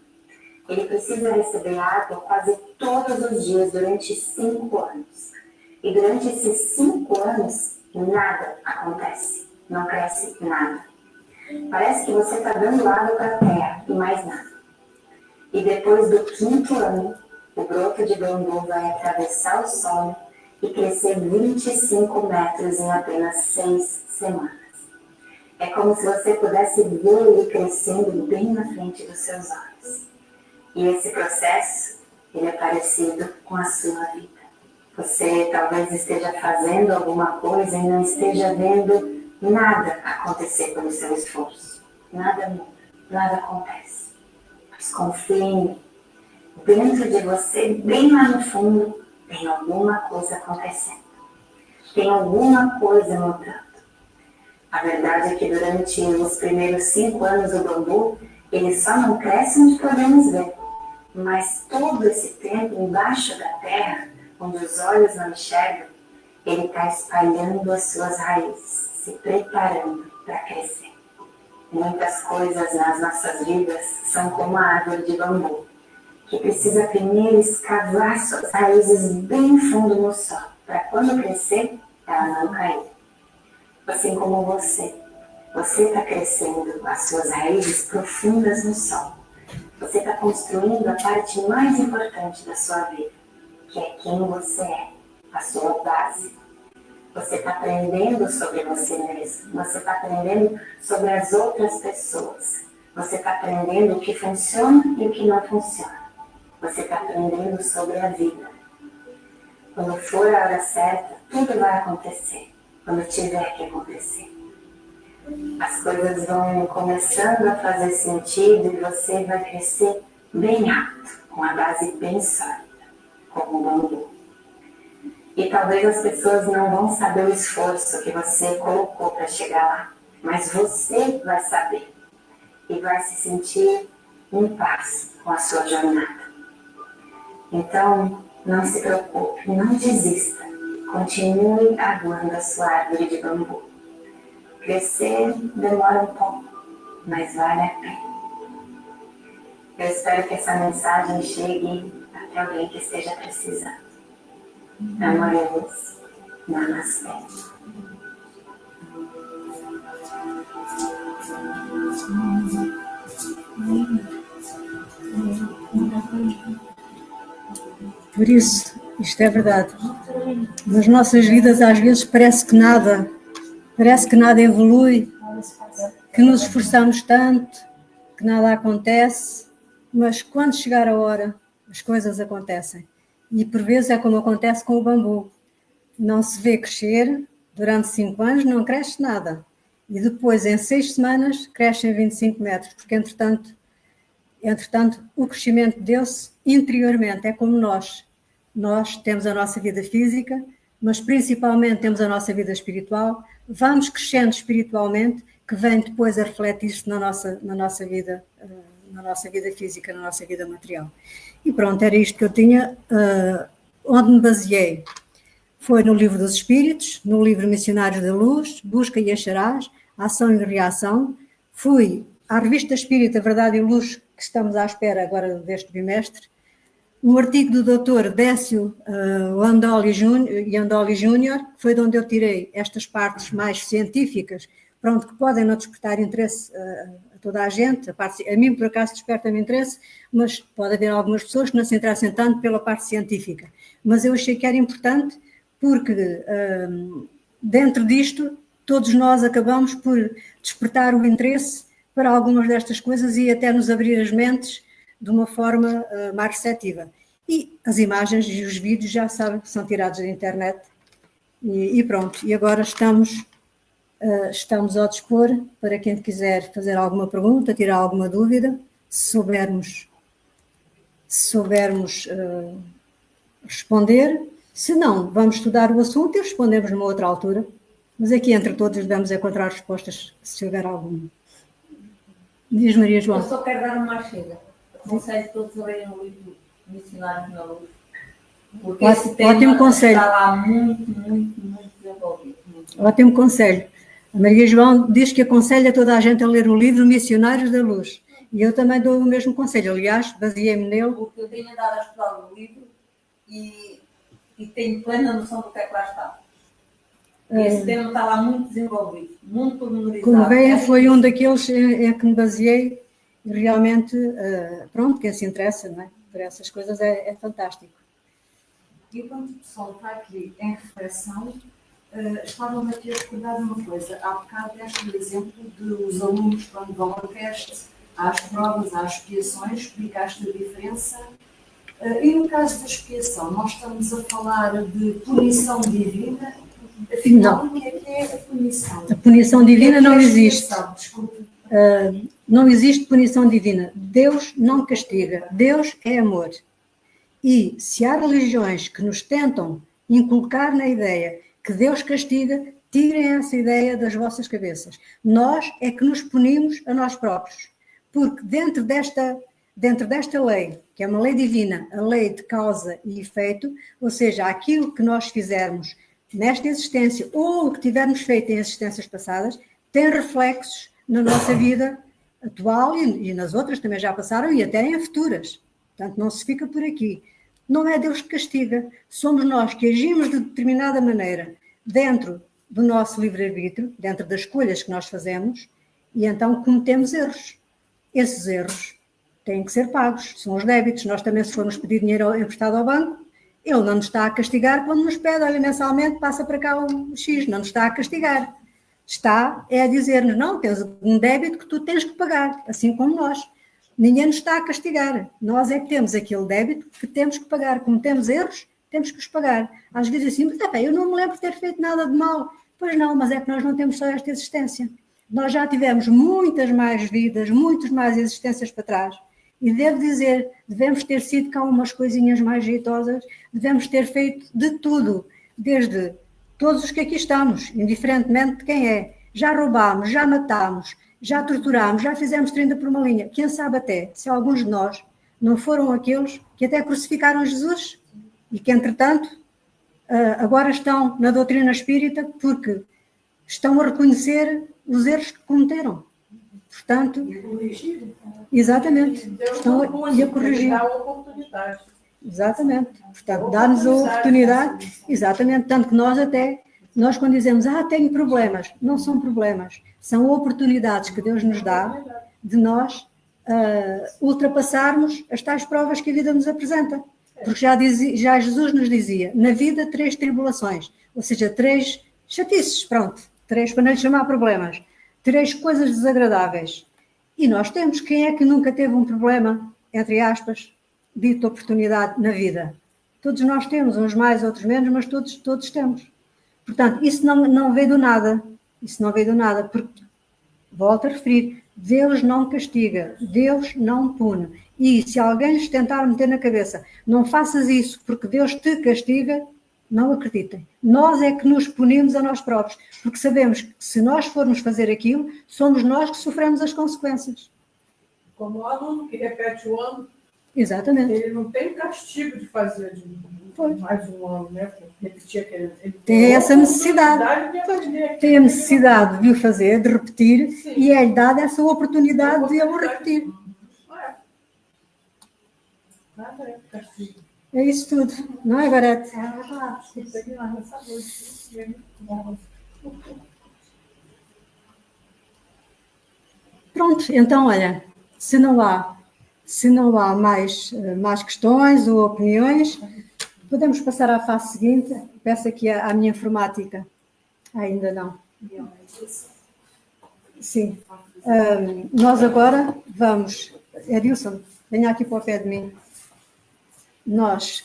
Ele precisa receber água quase todos os dias durante 5 anos. E durante esses 5 anos, nada acontece, não cresce nada. Parece que você está dando água para a terra e mais nada. E depois do 5º ano, o broto de bambu vai atravessar o solo e crescer 25 metros em apenas 6 semanas. É como se você pudesse ver ele crescendo bem na frente dos seus olhos. E esse processo, ele é parecido com a sua vida. Você talvez esteja fazendo alguma coisa e não esteja vendo nada acontecer pelo seu esforço. Nada muda, nada acontece. Mas confie em mim. Dentro de você, bem lá no fundo, tem alguma coisa acontecendo. Tem alguma coisa mudando. A verdade é que durante os primeiros 5 anos do bambu, ele só não cresce onde podemos ver. Mas todo esse tempo, embaixo da terra, onde os olhos não enxergam, ele está espalhando as suas raízes, se preparando para crescer. Muitas coisas nas nossas vidas são como a árvore de bambu. que precisa primeiro escavar suas raízes bem fundo no solo, para quando crescer, ela não cair. Assim como você está crescendo as suas raízes profundas no solo. Você está construindo a parte mais importante da sua vida, que é quem você é, a sua base. Você está aprendendo sobre você mesmo, você está aprendendo sobre as outras pessoas, você está aprendendo o que funciona e o que não funciona. Você está aprendendo sobre a vida. Quando for a hora certa, tudo vai acontecer, quando tiver que acontecer. As coisas vão começando a fazer sentido e você vai crescer bem alto, com a base bem sólida, como um bambu. E talvez as pessoas não vão saber o esforço que você colocou para chegar lá, mas você vai saber e vai se sentir em paz com a sua jornada. Então, não se preocupe, não desista, continue aguando a sua árvore de bambu. Crescer demora um pouco, mas vale a pena. Eu espero que essa mensagem chegue até alguém que esteja precisando. Amor e luz. Namastê. Por isso, isto é verdade. Nas nossas vidas, às vezes, parece que nada evolui, que nos esforçamos tanto, que nada acontece, mas quando chegar a hora, as coisas acontecem. E por vezes é como acontece com o bambu. Não se vê crescer, durante 5 anos não cresce nada. E depois, em 6 semanas, crescem 25 metros, porque entretanto, o crescimento deu-se interiormente, é como nós. Nós temos a nossa vida física, mas principalmente temos a nossa vida espiritual, vamos crescendo espiritualmente, que vem depois a refletir-se na nossa vida física, na nossa vida material. E pronto, era isto que eu tinha. Onde me baseei foi no Livro dos Espíritos, no livro Missionários da Luz, Busca e Acharás, Ação e Reação. Fui à Revista Espírita Verdade e Luz, que estamos à espera agora deste bimestre, um artigo do Dr. Décio Landoli Júnior, foi de onde eu tirei estas partes mais científicas, pronto, que podem não despertar interesse a toda a gente, a mim por acaso desperta-me interesse, mas pode haver algumas pessoas que não se interessem tanto pela parte científica. Mas eu achei que era importante porque dentro disto todos nós acabamos por despertar o interesse para algumas destas coisas e até nos abrir as mentes de uma forma mais receptiva. E as imagens e os vídeos já sabem que são tirados da internet e pronto. E agora estamos ao dispor para quem quiser fazer alguma pergunta, tirar alguma dúvida, se soubermos responder. Se não, vamos estudar o assunto e respondemos numa outra altura. Mas aqui entre todos vamos encontrar respostas, se houver alguma. Diz Maria João. Eu só quero dar uma chega. Aconselho todos a lerem o livro Missionários na Luz. Porque esse tema ótimo conselho. Está lá muito desenvolvido. Ótimo conselho. A Maria João diz que aconselha toda a gente a ler o livro Missionários da Luz. E eu também dou o mesmo conselho. Aliás, baseei-me nele. Porque eu tenho andado a estudar o livro e tenho plena noção do que é que lá está. Esse tema está lá muito desenvolvido, muito pormenorizado. Como veem, foi um daqueles em que me baseei e realmente, pronto, quem se interessa, não é? Por essas coisas é fantástico. E quando o pessoal está aqui em reflexão, estava-me aqui a recordar uma coisa. Há bocado deste o exemplo dos alunos quando vão ao teste, às provas, às expiações, explicaste a diferença. E no caso da expiação, nós estamos a falar de punição divina. Afinal, Não. O que é a punição? A punição divina não a existe. Desculpe. Não existe punição divina. Deus não castiga. Deus é amor. E se há religiões que nos tentam inculcar na ideia que Deus castiga, tirem essa ideia das vossas cabeças. Nós é que nos punimos a nós próprios. Porque dentro desta lei, que é uma lei divina, a lei de causa e efeito, ou seja, aquilo que nós fizermos nesta existência ou o que tivermos feito em existências passadas, tem reflexos na nossa vida atual e nas outras também já passaram e até em futuras. Portanto, não se fica por aqui. Não é Deus que castiga, somos nós que agimos de determinada maneira dentro do nosso livre-arbítrio, dentro das escolhas que nós fazemos, e então cometemos erros. Esses erros têm que ser pagos, são os débitos. Nós também, se formos pedir dinheiro emprestado ao banco, ele não nos está a castigar quando nos pede, olha, mensalmente passa para cá um X, não nos está a castigar. Está a dizer-nos, não, tens um débito que tu tens que pagar, assim como nós. Ninguém nos está a castigar. Nós é que temos aquele débito que temos que pagar. Cometemos erros, temos que os pagar. Às vezes assim, mas eu não me lembro de ter feito nada de mal. Pois não, mas é que nós não temos só esta existência. Nós já tivemos muitas mais vidas, muitas mais existências para trás. E devo dizer, devemos ter sido cá umas coisinhas mais jeitosas, devemos ter feito de tudo, desde todos os que aqui estamos, indiferentemente de quem é. Já roubámos, já matámos, já torturámos, já fizemos 30 por uma linha. Quem sabe até se alguns de nós não foram aqueles que até crucificaram Jesus e que, entretanto, agora estão na doutrina espírita porque estão a reconhecer os erros que cometeram. Portanto, exatamente, estão a corrigir. Dá a oportunidade. Exatamente, portanto, dá-nos a oportunidade, exatamente, tanto que nós quando dizemos, tenho problemas, não são problemas, são oportunidades que Deus nos dá de nós ultrapassarmos as tais provas que a vida nos apresenta. Porque já Jesus nos dizia, na vida 3 tribulações, ou seja, 3 chatices, pronto, 3 para não lhe chamar problemas, 3 coisas desagradáveis. E nós temos, quem é que nunca teve um problema, entre aspas, dito oportunidade na vida? Todos nós temos, uns mais, outros menos, mas todos temos. Portanto, isso não veio do nada. Isso não veio do nada, porque, volto a referir, Deus não castiga, Deus não pune. E se alguém lhes tentar meter na cabeça, não faças isso porque Deus te castiga, não acreditem. Nós é que nos punimos a nós próprios, porque sabemos que se nós formos fazer aquilo, somos nós que sofremos as consequências. Como o aluno que repete o ano, Exatamente. ele não tem castigo de fazer mais um ano, né? Repetir aquele. Tem essa necessidade. Tem a necessidade de o fazer, de repetir, sim. E é-lhe dada essa oportunidade de ele repetir. Nada é castigo. É isso tudo, não é, Gorete? Pronto, então, olha, se não há mais questões ou opiniões, podemos passar à fase seguinte. Peço aqui à minha informática. Ainda não. Sim. Nós agora vamos... Edilson, venha aqui para o pé de mim. Nós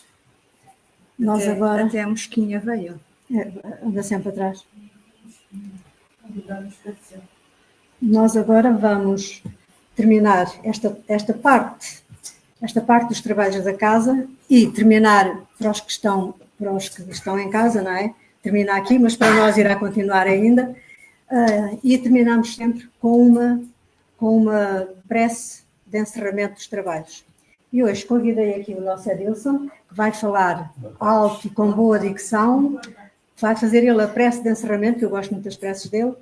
agora... Até a mosquinha veio. Anda sempre atrás. Nós agora vamos terminar esta parte dos trabalhos da casa e terminar para os que estão em casa, não é? Termina aqui, mas para nós irá continuar ainda. E terminamos sempre com uma prece de encerramento dos trabalhos. E hoje convidei aqui o nosso Edilson, que vai falar alto e com boa dicção, vai fazer ele a prece de encerramento, que eu gosto muito das preces dele,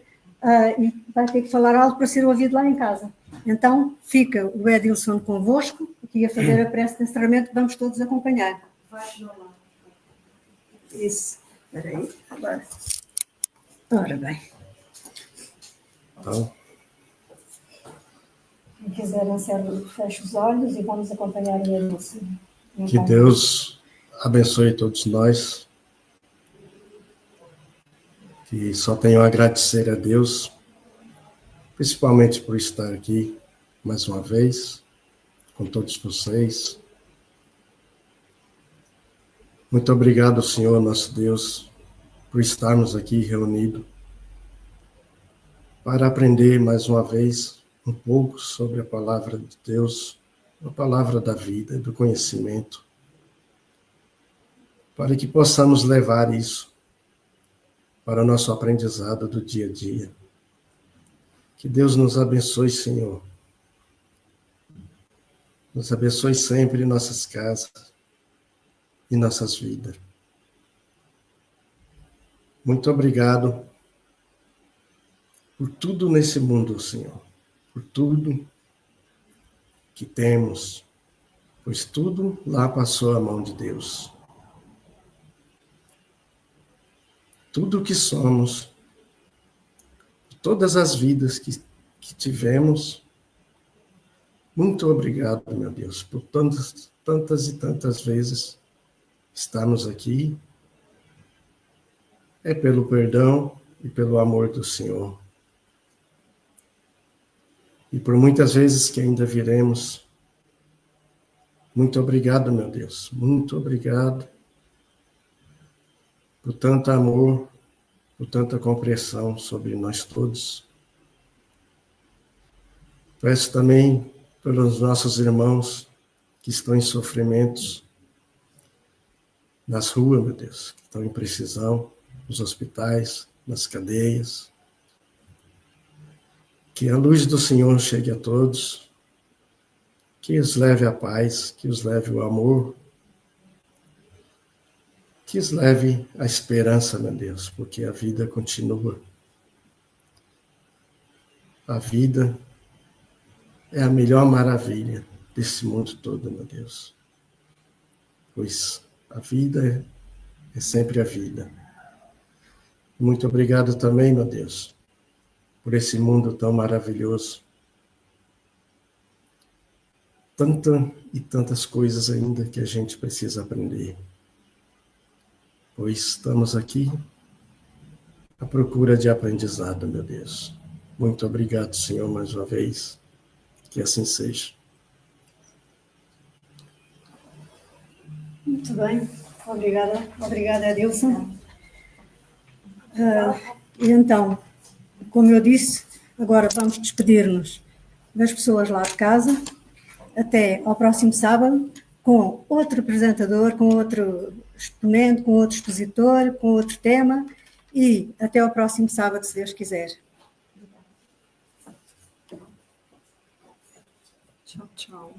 e vai ter que falar alto para ser ouvido lá em casa. Então, fica o Edilson convosco, aqui a fazer a prece de encerramento, que vamos todos acompanhar. Isso. Espera aí, agora. Ora bem. Então, Quem quiser, feche os olhos e vamos acompanhar o Edilson. Que Deus abençoe todos nós. Que só tenho a agradecer a Deus, principalmente por estar aqui mais uma vez, com todos vocês. Muito obrigado, Senhor, nosso Deus, por estarmos aqui reunidos para aprender mais uma vez um pouco sobre a palavra de Deus, a palavra da vida, do conhecimento, para que possamos levar isso para o nosso aprendizado do dia a dia. Que Deus nos abençoe, Senhor. Nos abençoe sempre em nossas casas e nossas vidas. Muito obrigado por tudo nesse mundo, Senhor. Por tudo que temos, pois tudo lá passou a mão de Deus. Tudo o que somos, todas as vidas que tivemos, muito obrigado, meu Deus, por tantas e tantas vezes estarmos aqui. É pelo perdão e pelo amor do Senhor. E por muitas vezes que ainda viremos. Muito obrigado, meu Deus. Muito obrigado por tanto amor, por tanta compreensão sobre nós todos. Peço também pelos nossos irmãos que estão em sofrimentos nas ruas, meu Deus, que estão em precisão, nos hospitais, nas cadeias. Que a luz do Senhor chegue a todos, que os leve a paz, que os leve o amor, que os leve a esperança, meu Deus, porque a vida continua. A vida é a melhor maravilha desse mundo todo, meu Deus. Pois a vida é sempre a vida. Muito obrigado também, meu Deus, por esse mundo tão maravilhoso. Tantas coisas ainda que a gente precisa aprender. Pois estamos aqui à procura de aprendizado, meu Deus. Muito obrigado, Senhor, mais uma vez. Que assim seja. Muito bem. Obrigada, Adilson. E então, como eu disse, agora vamos despedir-nos das pessoas lá de casa. Até ao próximo sábado, com outro apresentador, com outro exponente, com outro expositor, com outro tema. E até ao próximo sábado, se Deus quiser. Tchau, tchau.